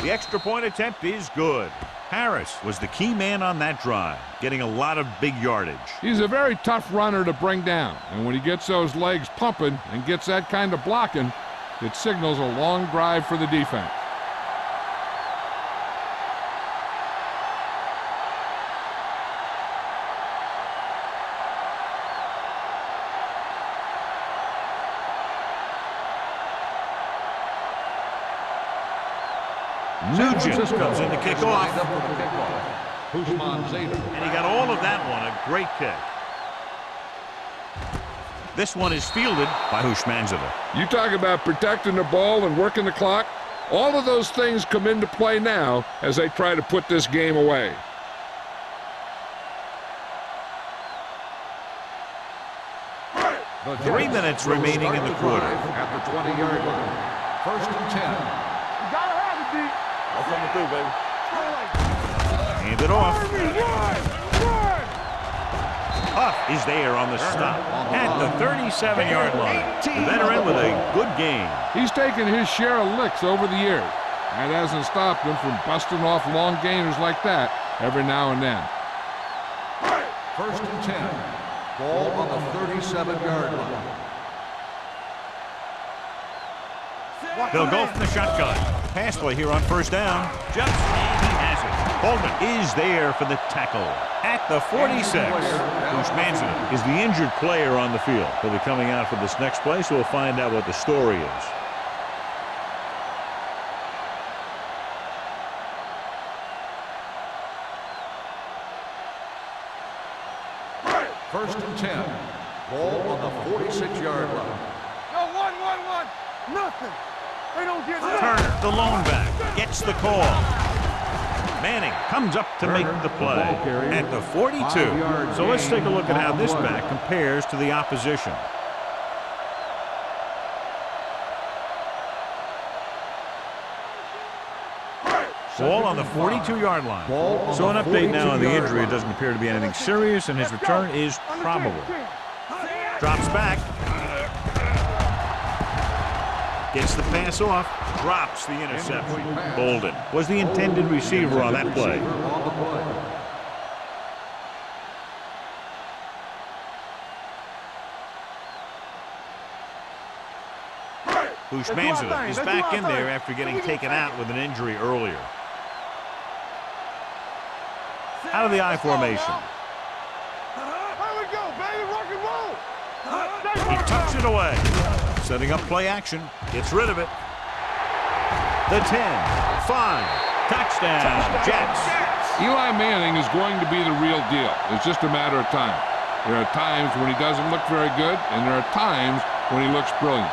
The extra point attempt is good. Harris was the key man on that drive, getting a lot of big yardage. He's a very tough runner to bring down, and when he gets those legs pumping and gets that kind of blocking, it signals a long drive for the defense. Nugent comes in to kick off. And he got all of that one, a great kick. This one is fielded by Hushmanzada. You talk about protecting the ball and working the clock. All of those things come into play now as they try to put this game away. The 3 minutes remaining in the quarter. At the 20-yard line. 1st and 10. You gotta have it, D. I'm coming through, baby. Hand it off. Run! Huff is there on the stop at the 37-yard line. The veteran with a good game. He's taken his share of licks over the years. That hasn't stopped him from busting off long gainers like that every now and then. 1st and 10. Ball on the 37-yard line. They'll go from the shotgun. Pass play here on 1st down. Jumps, and he has it. Coleman is there for the tackle at the 46. Hushmanzada is the injured player on the field. He'll be coming out for this next play, so we'll find out what the story is. First and 10. Ball on the 46-yard line. No, one. Nothing. They don't get nothing. Turner, the lone back, gets the call. Manning comes up to make the play at the 42. So let's take a look at how this back compares to the opposition. Ball on the 42-yard line. So an update now on the injury. It doesn't appear to be anything serious, and his return is probable. Drops back. Gets the pass off. Drops the interception. Bolden was the intended receiver on that play. Bushmanza is back in there after getting taken out with an injury earlier. Out of the I formation. Here we go, baby, rock and roll. He tucks it away. Setting up play action. Gets rid of it. The 10, 5, touchdown, Jets. Eli Manning is going to be the real deal. It's just a matter of time. There are times when he doesn't look very good, and there are times when he looks brilliant.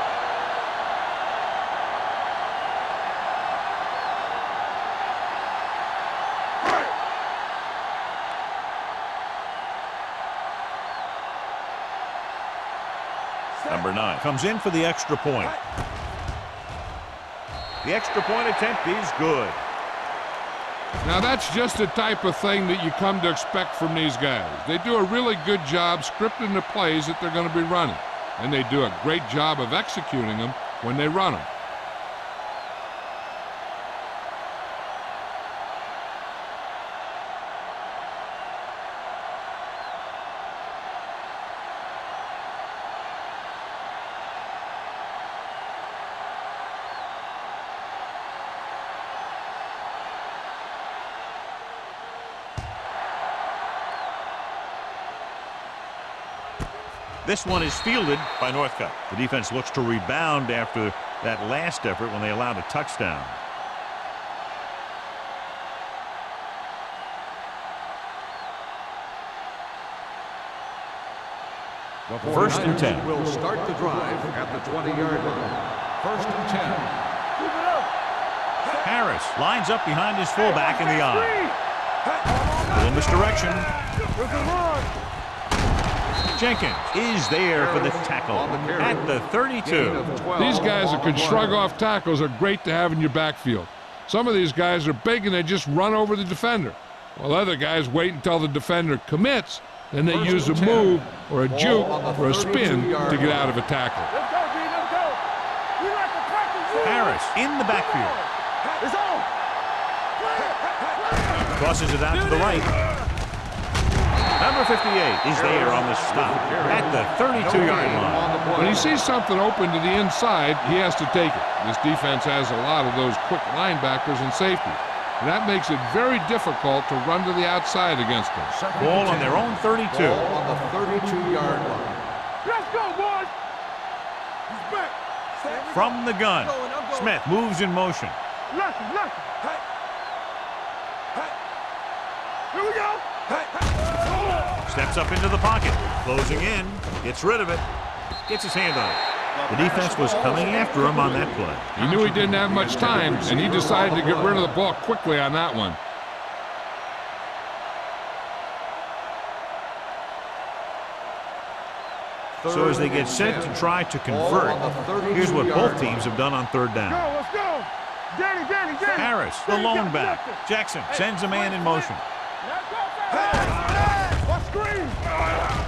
Number 9 comes in for the extra point. The extra point attempt is good. Now that's just the type of thing that you come to expect from these guys. They do a really good job scripting the plays that they're going to be running. And they do a great job of executing them when they run them. This one is fielded by Northcutt. The defense looks to rebound after that last effort when they allowed a touchdown. First and 10. Will start the drive at the 20-yard line. First and 10. Harris lines up behind his fullback in the I. Little misdirection. Jenkins is there for the tackle at the 32. These guys that can shrug off tackles are great to have in your backfield. Some of these guys are big and they just run over the defender, while other guys wait until the defender commits, then they use a move or a juke or a spin to get out of a tackle. Let's go, B, let's go. We like to practice. Harris in the backfield. It's on. Crosses it out to the right. Number 58 is there on the stop at the 32-yard line. When he sees something open to the inside, he has to take it. This defense has a lot of those quick linebackers and safeties, and that makes it very difficult to run to the outside against them. Ball on their own 32. Ball on the 32-yard line. Let's go, boys. He's back. From the gun, Smith moves in motion. Lucky. Here we go. Steps up into the pocket, closing in, gets rid of it, gets his hand on it. The defense was coming after him on that play. He knew he didn't have much time, and he decided to get rid of the ball quickly on that one. So as they get set to try to convert, here's what both teams have done on third down. Let's go. Danny. Harris, the lone back. Jackson sends a man in motion.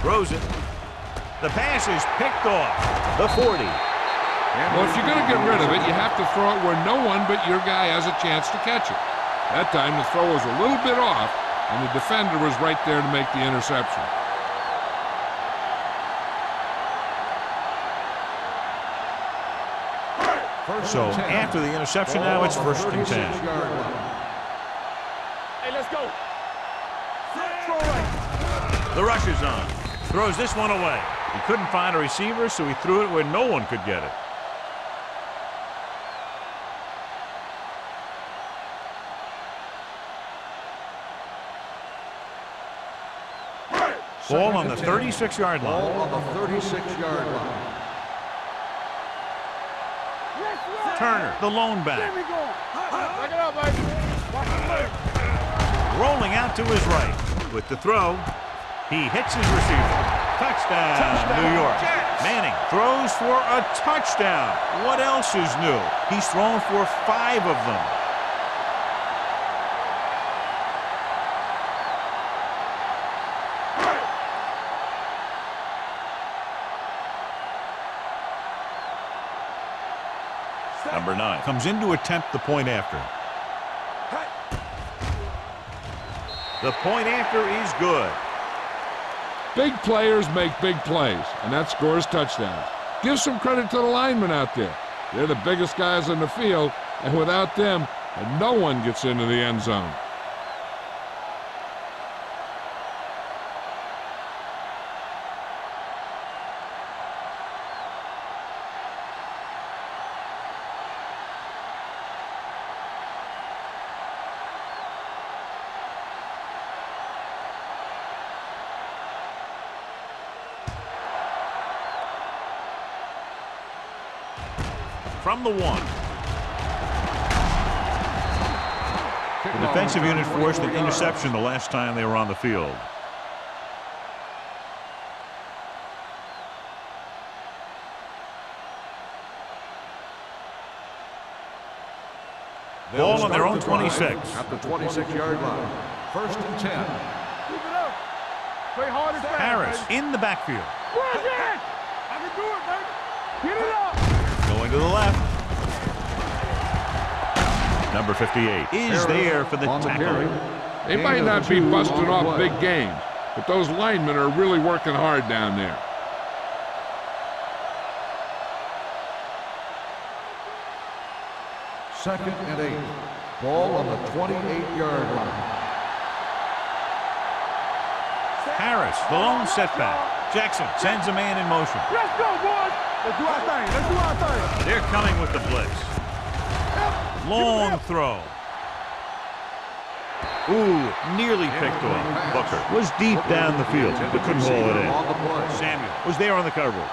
Throws it. The pass is picked off. The 40. Well, if you're going to get rid of it, you have to throw it where no one but your guy has a chance to catch it. That time the throw was a little bit off, and the defender was right there to make the interception. So after the interception, now it's first and 10. Hey, let's go. The rush is on. Throws this one away. He couldn't find a receiver, so he threw it where no one could get it. Ball on the 36-yard line. Ball on the 36-yard line. Turner, the lone back. Here we go. Back it up, baby. Watch the play. Rolling out to his right. With the throw, he hits his receiver. Touchdown, New York. Manning throws for a touchdown. What else is new? He's thrown for 5 of them. Number 9 comes in to attempt the point after. The point after is good. Big players make big plays, and that scores touchdowns. Give some credit to the linemen out there. They're the biggest guys on the field, and without them, no one gets into the end zone. From the 1. The defensive unit forced an interception the last time they were on the field. Ball on their own 26. At the 26-yard line. First and 10. Keep it up. Play hard and fast. Harris in the backfield. Push it. I can do it, baby. Get it up. Going to the left. Number 58 is there for the tackle. They might not be busting off big games, but those linemen are really working hard down there. Second and 8. Ball on the 28-yard line. Harris, the lone setback. Jackson sends a man in motion. Let's go, boys. Let's do our thing. Let's do our thing. They're coming with the blitz. Long throw. Ooh, nearly picked off. Booker was deep down the field, but couldn't haul it in. Samuel was there on the coverage.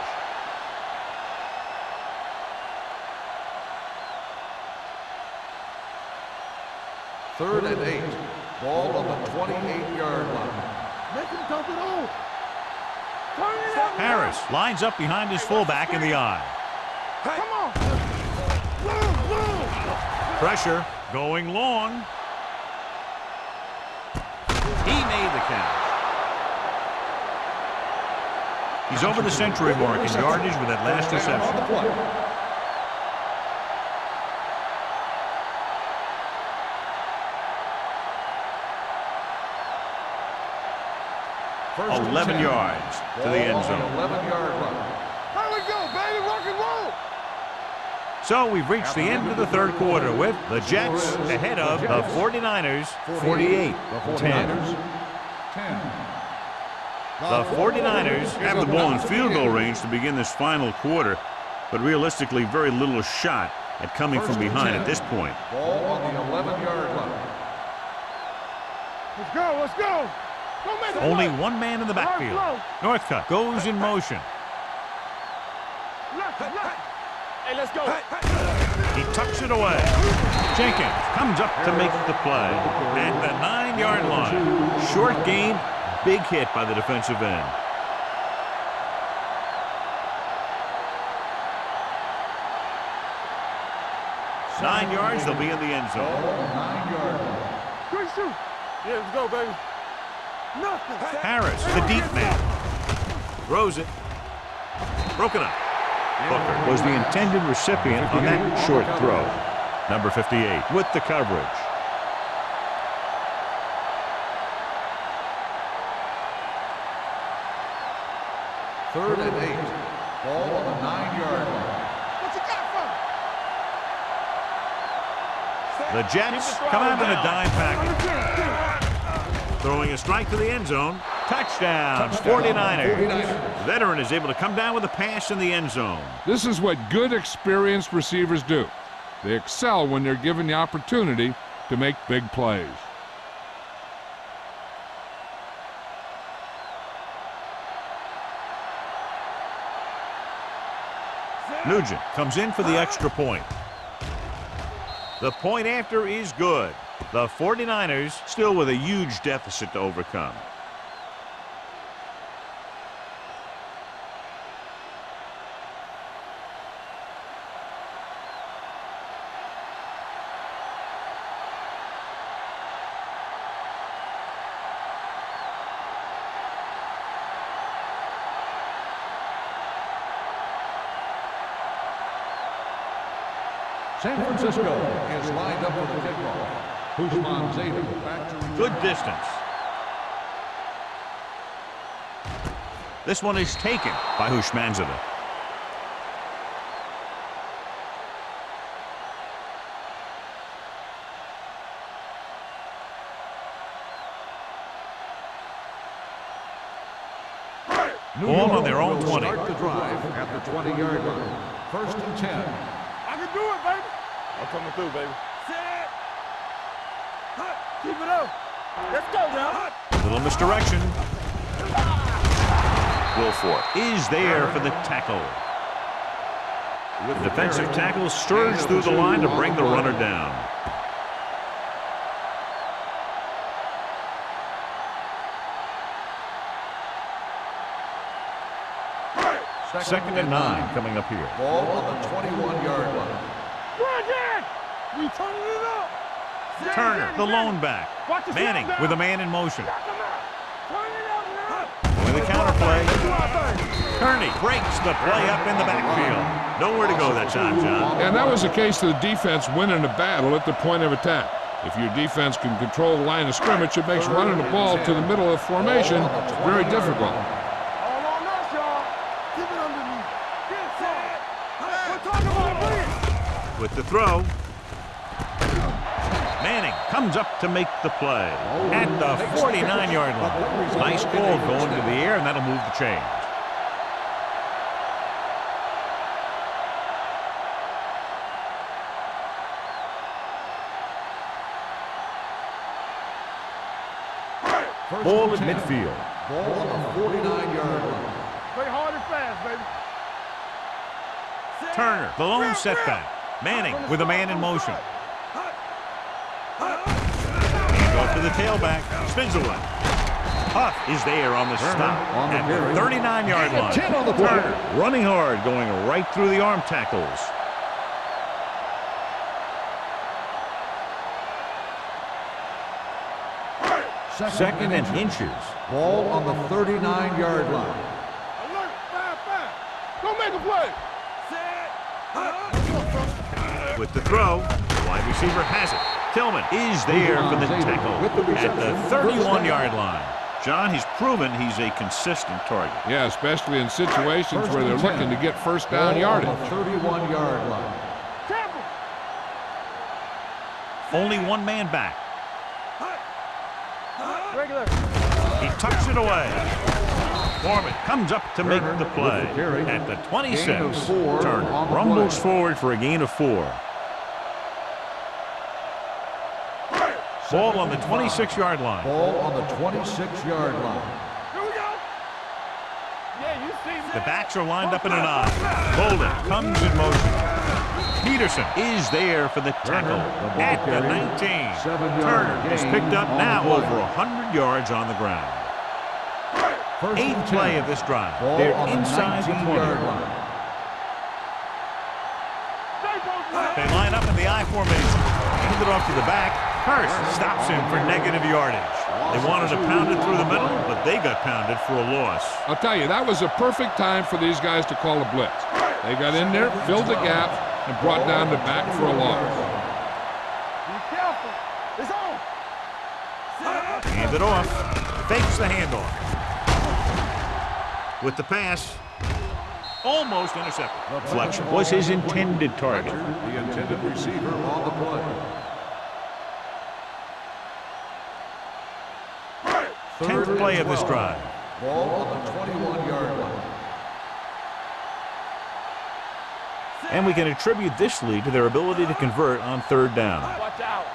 Third and 8. Ball on the 28-yard line. Make him dump it on. Turn it out. Harris lines up behind his fullback in the eye. Come on. Move. Pressure going long. He made the catch. He's over the century mark in yardage with that last reception. 11 yards to the end zone. 11-yard line. Here we go, baby. Rock and roll. So we've reached the end of the third quarter with the Jets ahead of the 49ers 48-10. The 49ers have the ball in field goal range to begin this final quarter, but realistically very little shot at coming from behind at this point. Ball on the 11-yard line. Let's go. Let's go. Don't make a Only play. one man in the backfield. Northcutt goes in motion. Left. Hey, let's go. He tucks it away. Jenkins comes up to make the play at the 9-yard line. Short gain, big hit by the defensive end. Nine yards, they'll be in the end zone. 9-yard line. Quick shoot. Yeah, let's go, baby. Nothing. Harris, the deep man. Throws it. Broken up. Booker was the intended recipient on that short throw. Number 58 with the coverage. Third and 8. Ball on the 9-yard line. What you got for? The Jets come out in a dime package. Throwing a strike to the end zone. Touchdown, 49ers. The veteran is able to come down with a pass in the end zone. This is what good, experienced receivers do. They excel when they're given the opportunity to make big plays. Nugent comes in for the extra point. The point after is good. The 49ers still with a huge deficit to overcome. San Francisco is lined up for the kickoff. Hushman Zeta back to Good distance. This one is taken by Hushmanzada. Ball on their own 20. Start the drive at the 20-yard line. 1st and 10. I can do it, baby. I'm coming through, baby. Set. Keep it up. Let's go now. A little misdirection. Wilford is there for the tackle. The defensive tackle surged through the line to bring the runner down. Second and 9 coming up here. Ball on the 21-yard line. Run, Dad. We turning it up. Turner, the lone back. Watch the Manning snap now. with a man in motion. Turn it up now. With a counter play. Do our thing. Kearney breaks the play up in the backfield. Nowhere to go that time, John. And that was a case of the defense winning a battle at the point of attack. If your defense can control the line of scrimmage, it makes running the ball to the middle of formation very difficult. All on us, y'all. Keep it underneath. Get set. We're talking about bleeding. With the throw. Manning comes up to make the play at the 49-yard line. Nice ball going to the air, and that'll move the chains. Ball at midfield. Ball on the 49-yard line. Play hard and fast, baby. Turner, the lone setback. Manning with a man in motion. Goes to the tailback. Spins away. Huff is there on the stop at the 39-yard line. Turner running hard, going right through the arm tackles. Second and inches. Ball on the 39-yard line. Alert, fast. Go make a play. With the throw, the wide receiver has it. Tillman is there for the tackle at the 31-yard line. John, he's proven he's a consistent target. Yeah, especially in situations where they're looking to get first down yardage. Ball on the 31-yard line. Tackle. Only one man back. Regular. He tucks it away. Foreman comes up to make the play at the 26. Gain of 4 Turner on the rumbles play. forward for a gain of 4. Ball on the 26-yard line. Ball on the 26-yard line. Here we go. Yeah, you see me. The backs are lined up in an eye. Bolden comes in motion. Peterson is there for the tackle at the 19. Turner is picked up now over 100 yards on the ground. Eighth play of this drive. They're inside the 20. They line up in the I formation. Hand it off to the back. Hurst stops him for negative yardage. They wanted to pound it through the middle, but they got pounded for a loss. I'll tell you, that was a perfect time for these guys to call a blitz. They got in there, filled the gap, and brought down the back for a loss. Be careful. It's on. Hand it off. Fakes the handoff. With the pass. Almost intercepted. Fletcher was his intended target. The intended receiver on the play. 10th play of this drive. Ball on the 21-yard line. And we can attribute this lead to their ability to convert on third down. Watch out.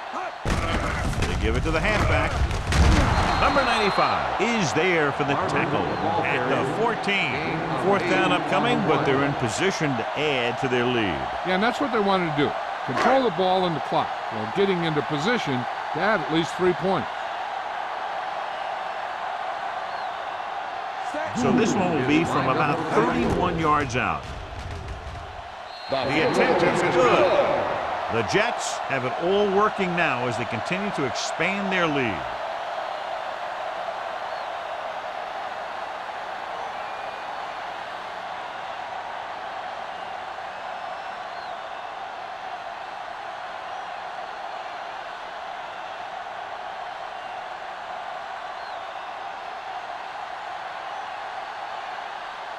They give it to the halfback. Number 95 is there for the tackle at the 14. Fourth down upcoming, but they're in position to add to their lead. Yeah, and that's what they wanted to do. Control the ball and the clock while getting into position to add at least 3 points. So this one will be from about 31 yards out. The attempt is good. The Jets have it all working now as they continue to expand their lead.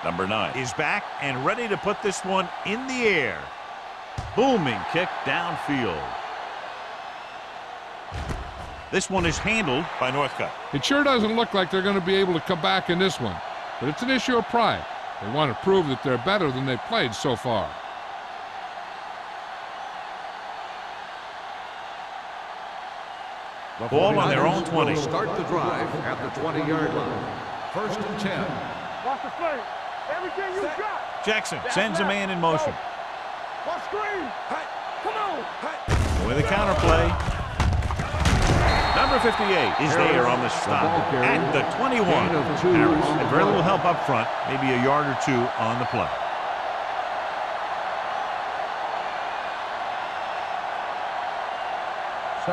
Number 9 is back and ready to put this one in the air. Booming kick downfield. This one is handled by Northcutt. It sure doesn't look like they're going to be able to come back in this one, but it's an issue of pride. They want to prove that they're better than they've played so far. Ball on their own 20. Start the drive at the 20-yard line. First and 10. Watch the play. Everything you got. Jackson sends a man in motion. Watch screen. Hey, come on. With a counter play. Number 58 is there on the stop at the 21. Harris had very little help up front, maybe a yard or two on the play.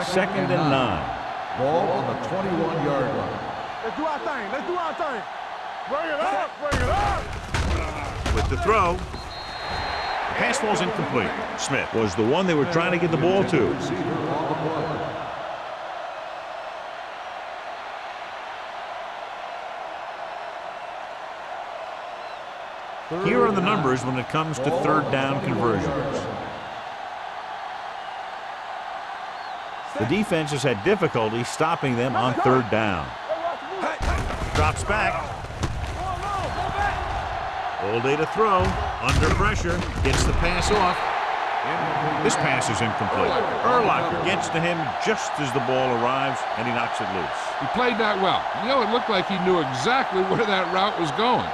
Second and 9. Ball on the 21-yard line. Let's do our thing. Let's do our thing. Bring it up. Bring it up. With the throw. The pass falls incomplete. Smith was the one they were trying to get the ball to. Here are the numbers when it comes to third down conversions. The defense has had difficulty stopping them on third down. Drops back. All day to throw. Under pressure. Gets the pass off. This pass is incomplete. Urlacher gets to him just as the ball arrives, and he knocks it loose. He played that well. You know, it looked like he knew exactly where that route was going.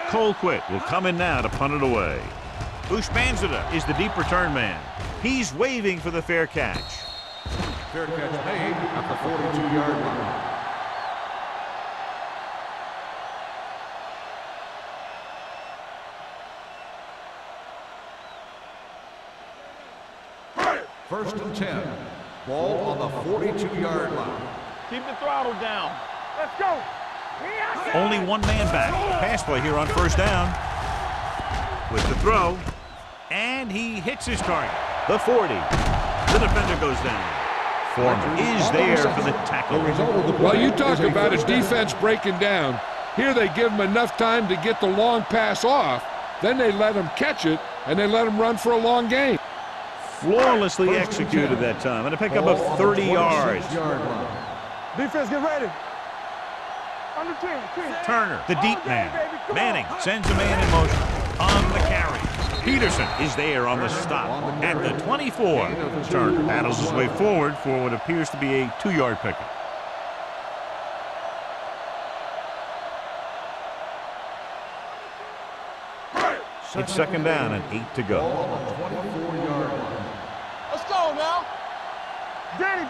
Colquitt will come in now to punt it away. Ushmanzada is the deep return man. He's waving for the fair catch. Fair catch made at the 42-yard line. First and 10. Ball on the 42-yard line. Keep the throttle down. Let's go. Only one man back. Pass play here on first down. With the throw. And he hits his target. The 40. The defender goes down. Foreman is there for the tackle. Well, you talk about a defense breaking down. Here they give him enough time to get the long pass off. Then they let him catch it, and they let him run for a long gain. Flawlessly executed that time. And a pickup of 30 yards. Defense, get ready. Under 10. Turner, the deep man. Manning sends a man in motion. On the carry. Peterson is there on the stop at the 24. Turner battles his way forward for what appears to be a 2-yard pickup. It's second down and 8 to go. Let's go now. Danny.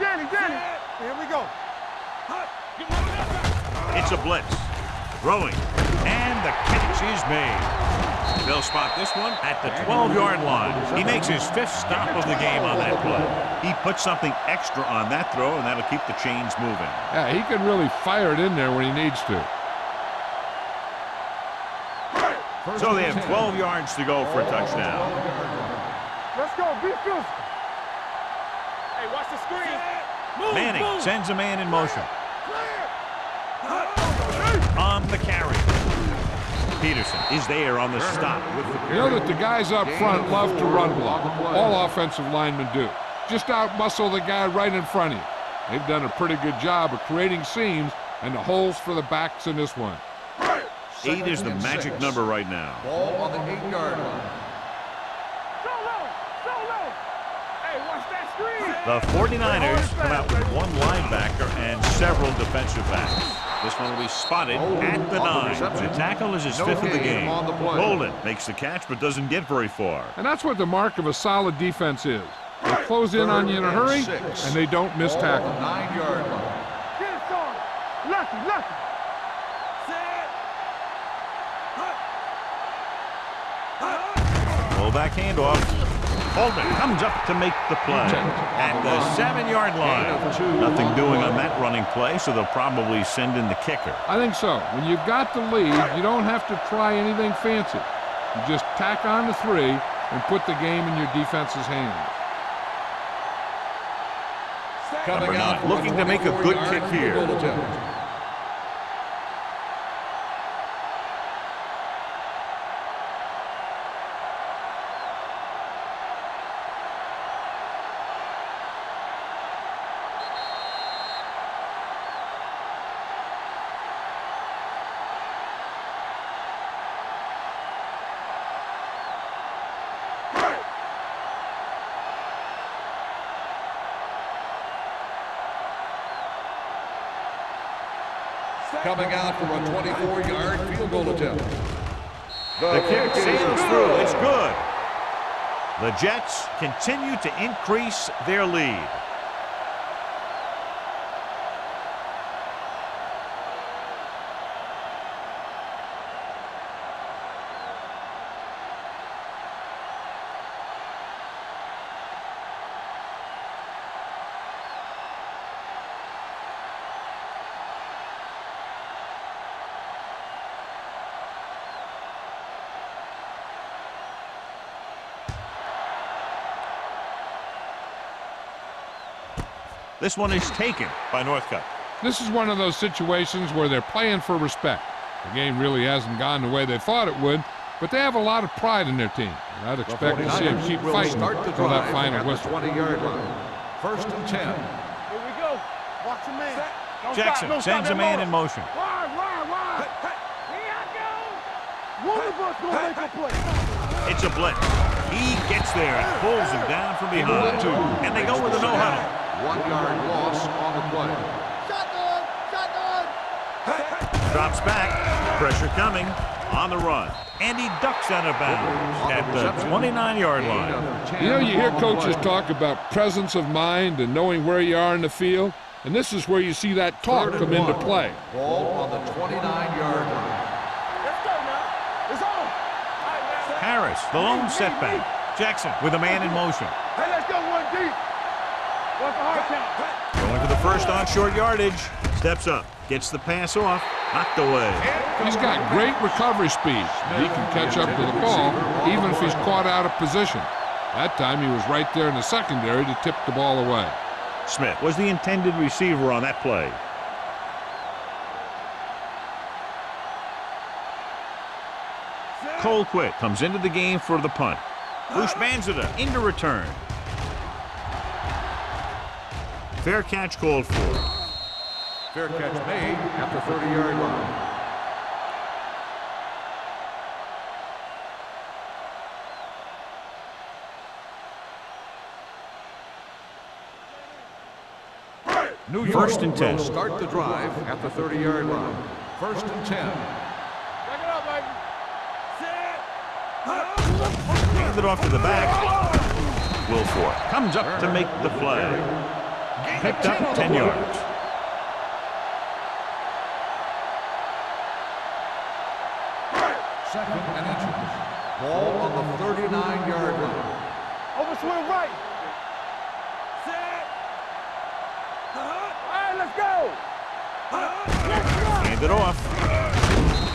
Here we go. It's a blitz. Throwing. And the catch is made. They'll spot this one at the 12-yard line. He makes his 5th stop of the game on that play. He puts something extra on that throw, and that'll keep the chains moving. Yeah, he can really fire it in there when he needs to. So they have 12 yards to go for a touchdown. Let's go. Be physical. Hey, watch the screen. Manning sends a man in motion. On the carry. Peterson is there on the stop. You know that the guys up front love to run block. All offensive linemen do. Just out-muscle the guy right in front of you. They've done a pretty good job of creating seams and the holes for the backs in this one. 8 is the magic number right now. Ball on the 8-yard line. So low. Hey, watch that screen. The 49ers come out with one linebacker and several defensive backs. This one will be spotted at the 9. The tackle is his 5th of the game. Bolden makes the catch but doesn't get very far. And that's what the mark of a solid defense is. They close in on you in a hurry, and they don't miss tackle. 9-yard line. Get it started. Lucky. Fullback handoff. Bolden comes up to make the play at the 7-yard line. Nothing doing on that running play, so they'll probably send in the kicker. I think so. When you've got the lead, you don't have to try anything fancy. You just tack on the 3 and put the game in your defense's hands. Number 9 looking to make a good kick here. Coming out for a 24-yard field goal attempt. The kick sails through. It's good. The Jets continue to increase their lead. This one is taken by Northcutt. This is one of those situations where they're playing for respect. The game really hasn't gone the way they thought it would, but they have a lot of pride in their team. And I'd expect to see them keep fighting until that final whistle. 20-yard line. First and 10. Here we go. Watch your man. Jackson sends a man in motion. Wide. Here I go. One of us gonna make a play. It's a blitz. He gets there and pulls him down from behind. And they go with a no-huddle. 1-yard loss on the play. Shotgun. Drops back. Pressure coming on the run. And he ducks out of bounds at the 29-yard line. You know, you hear coaches talk about presence of mind and knowing where you are in the field, and this is where you see that talk come into play. Ball on the 29-yard line. Let's go now. It's on. Harris, the lone setback. Jackson with a man in motion. Hey, let's go one deep. What's the hard count? Going for the first on short yardage. Steps up. Gets the pass off. Knocked away. He's got great recovery speed. He can catch up to the ball even if he's caught out of position. That time he was right there in the secondary to tip the ball away. Smith was the intended receiver on that play. Colquitt comes into the game for the punt. Ushmanzada into return. Fair catch called for. Fair catch made at the 30-yard line. New York First and 10. will start the drive at the 30-yard line. First and 10. Back it up, baby. Hands it off to the back. Wilfork comes up to make the play. Picked up 10 yards. Second and inches. Ball on the 39-yard line. Overswing right. All right, let's go. Hand it off.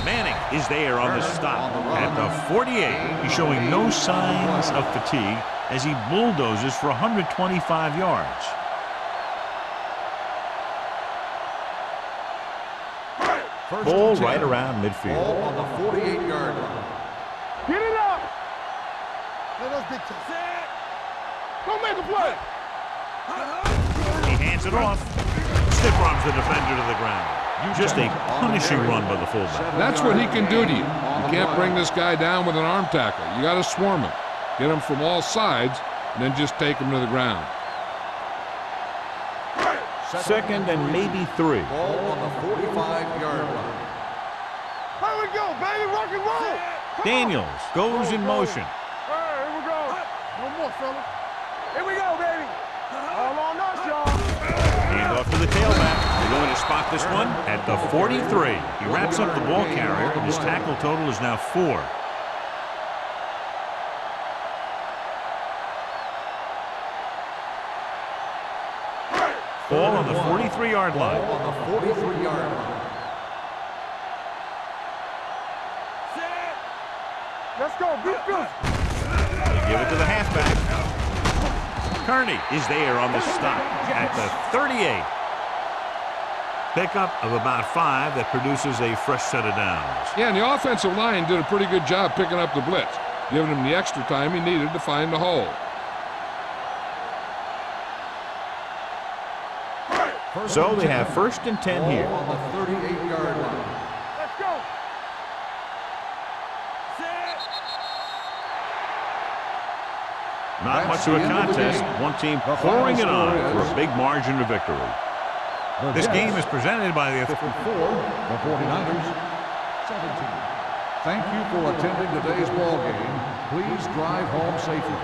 Manning is there on the stop at the 48. He's showing no signs of fatigue as he bulldozes for 125 yards. Ball right around midfield. Ball on the 48-yard line. Get it up. Let us big time. Go make a play. He hands it off. Stiff arms the defender to the ground. Just a punishing run by the fullback. That's what he can do to you. You can't bring this guy down with an arm tackle. You got to swarm him. Get him from all sides, and then just take him to the ground. Second and maybe 3. Ball on the 45-yard line. Here we go, baby. Rock and roll. Daniels goes in motion. All right, here we go. No more, fella. Here we go, baby. All on us, y'all. Hand off to the tailback. They're going to spot this one at the 43. He wraps up the ball carrier, and his tackle total is now 4. Ball on the 43-yard line. Ball on the 43-yard line. Let's go, beat this. They give it to the halfback. Kearney is there on the stop at the 38. Pickup of about 5 that produces a fresh set of downs. Yeah, and the offensive line did a pretty good job picking up the blitz, giving him the extra time he needed to find the hole. So they have 1st and 10 here. On the 38-yard line. Let's go. Not much of a contest. One team pouring it on for a big margin of victory. This game is presented by the 49ers 17. Thank you for attending today's ball game. Please drive home safely.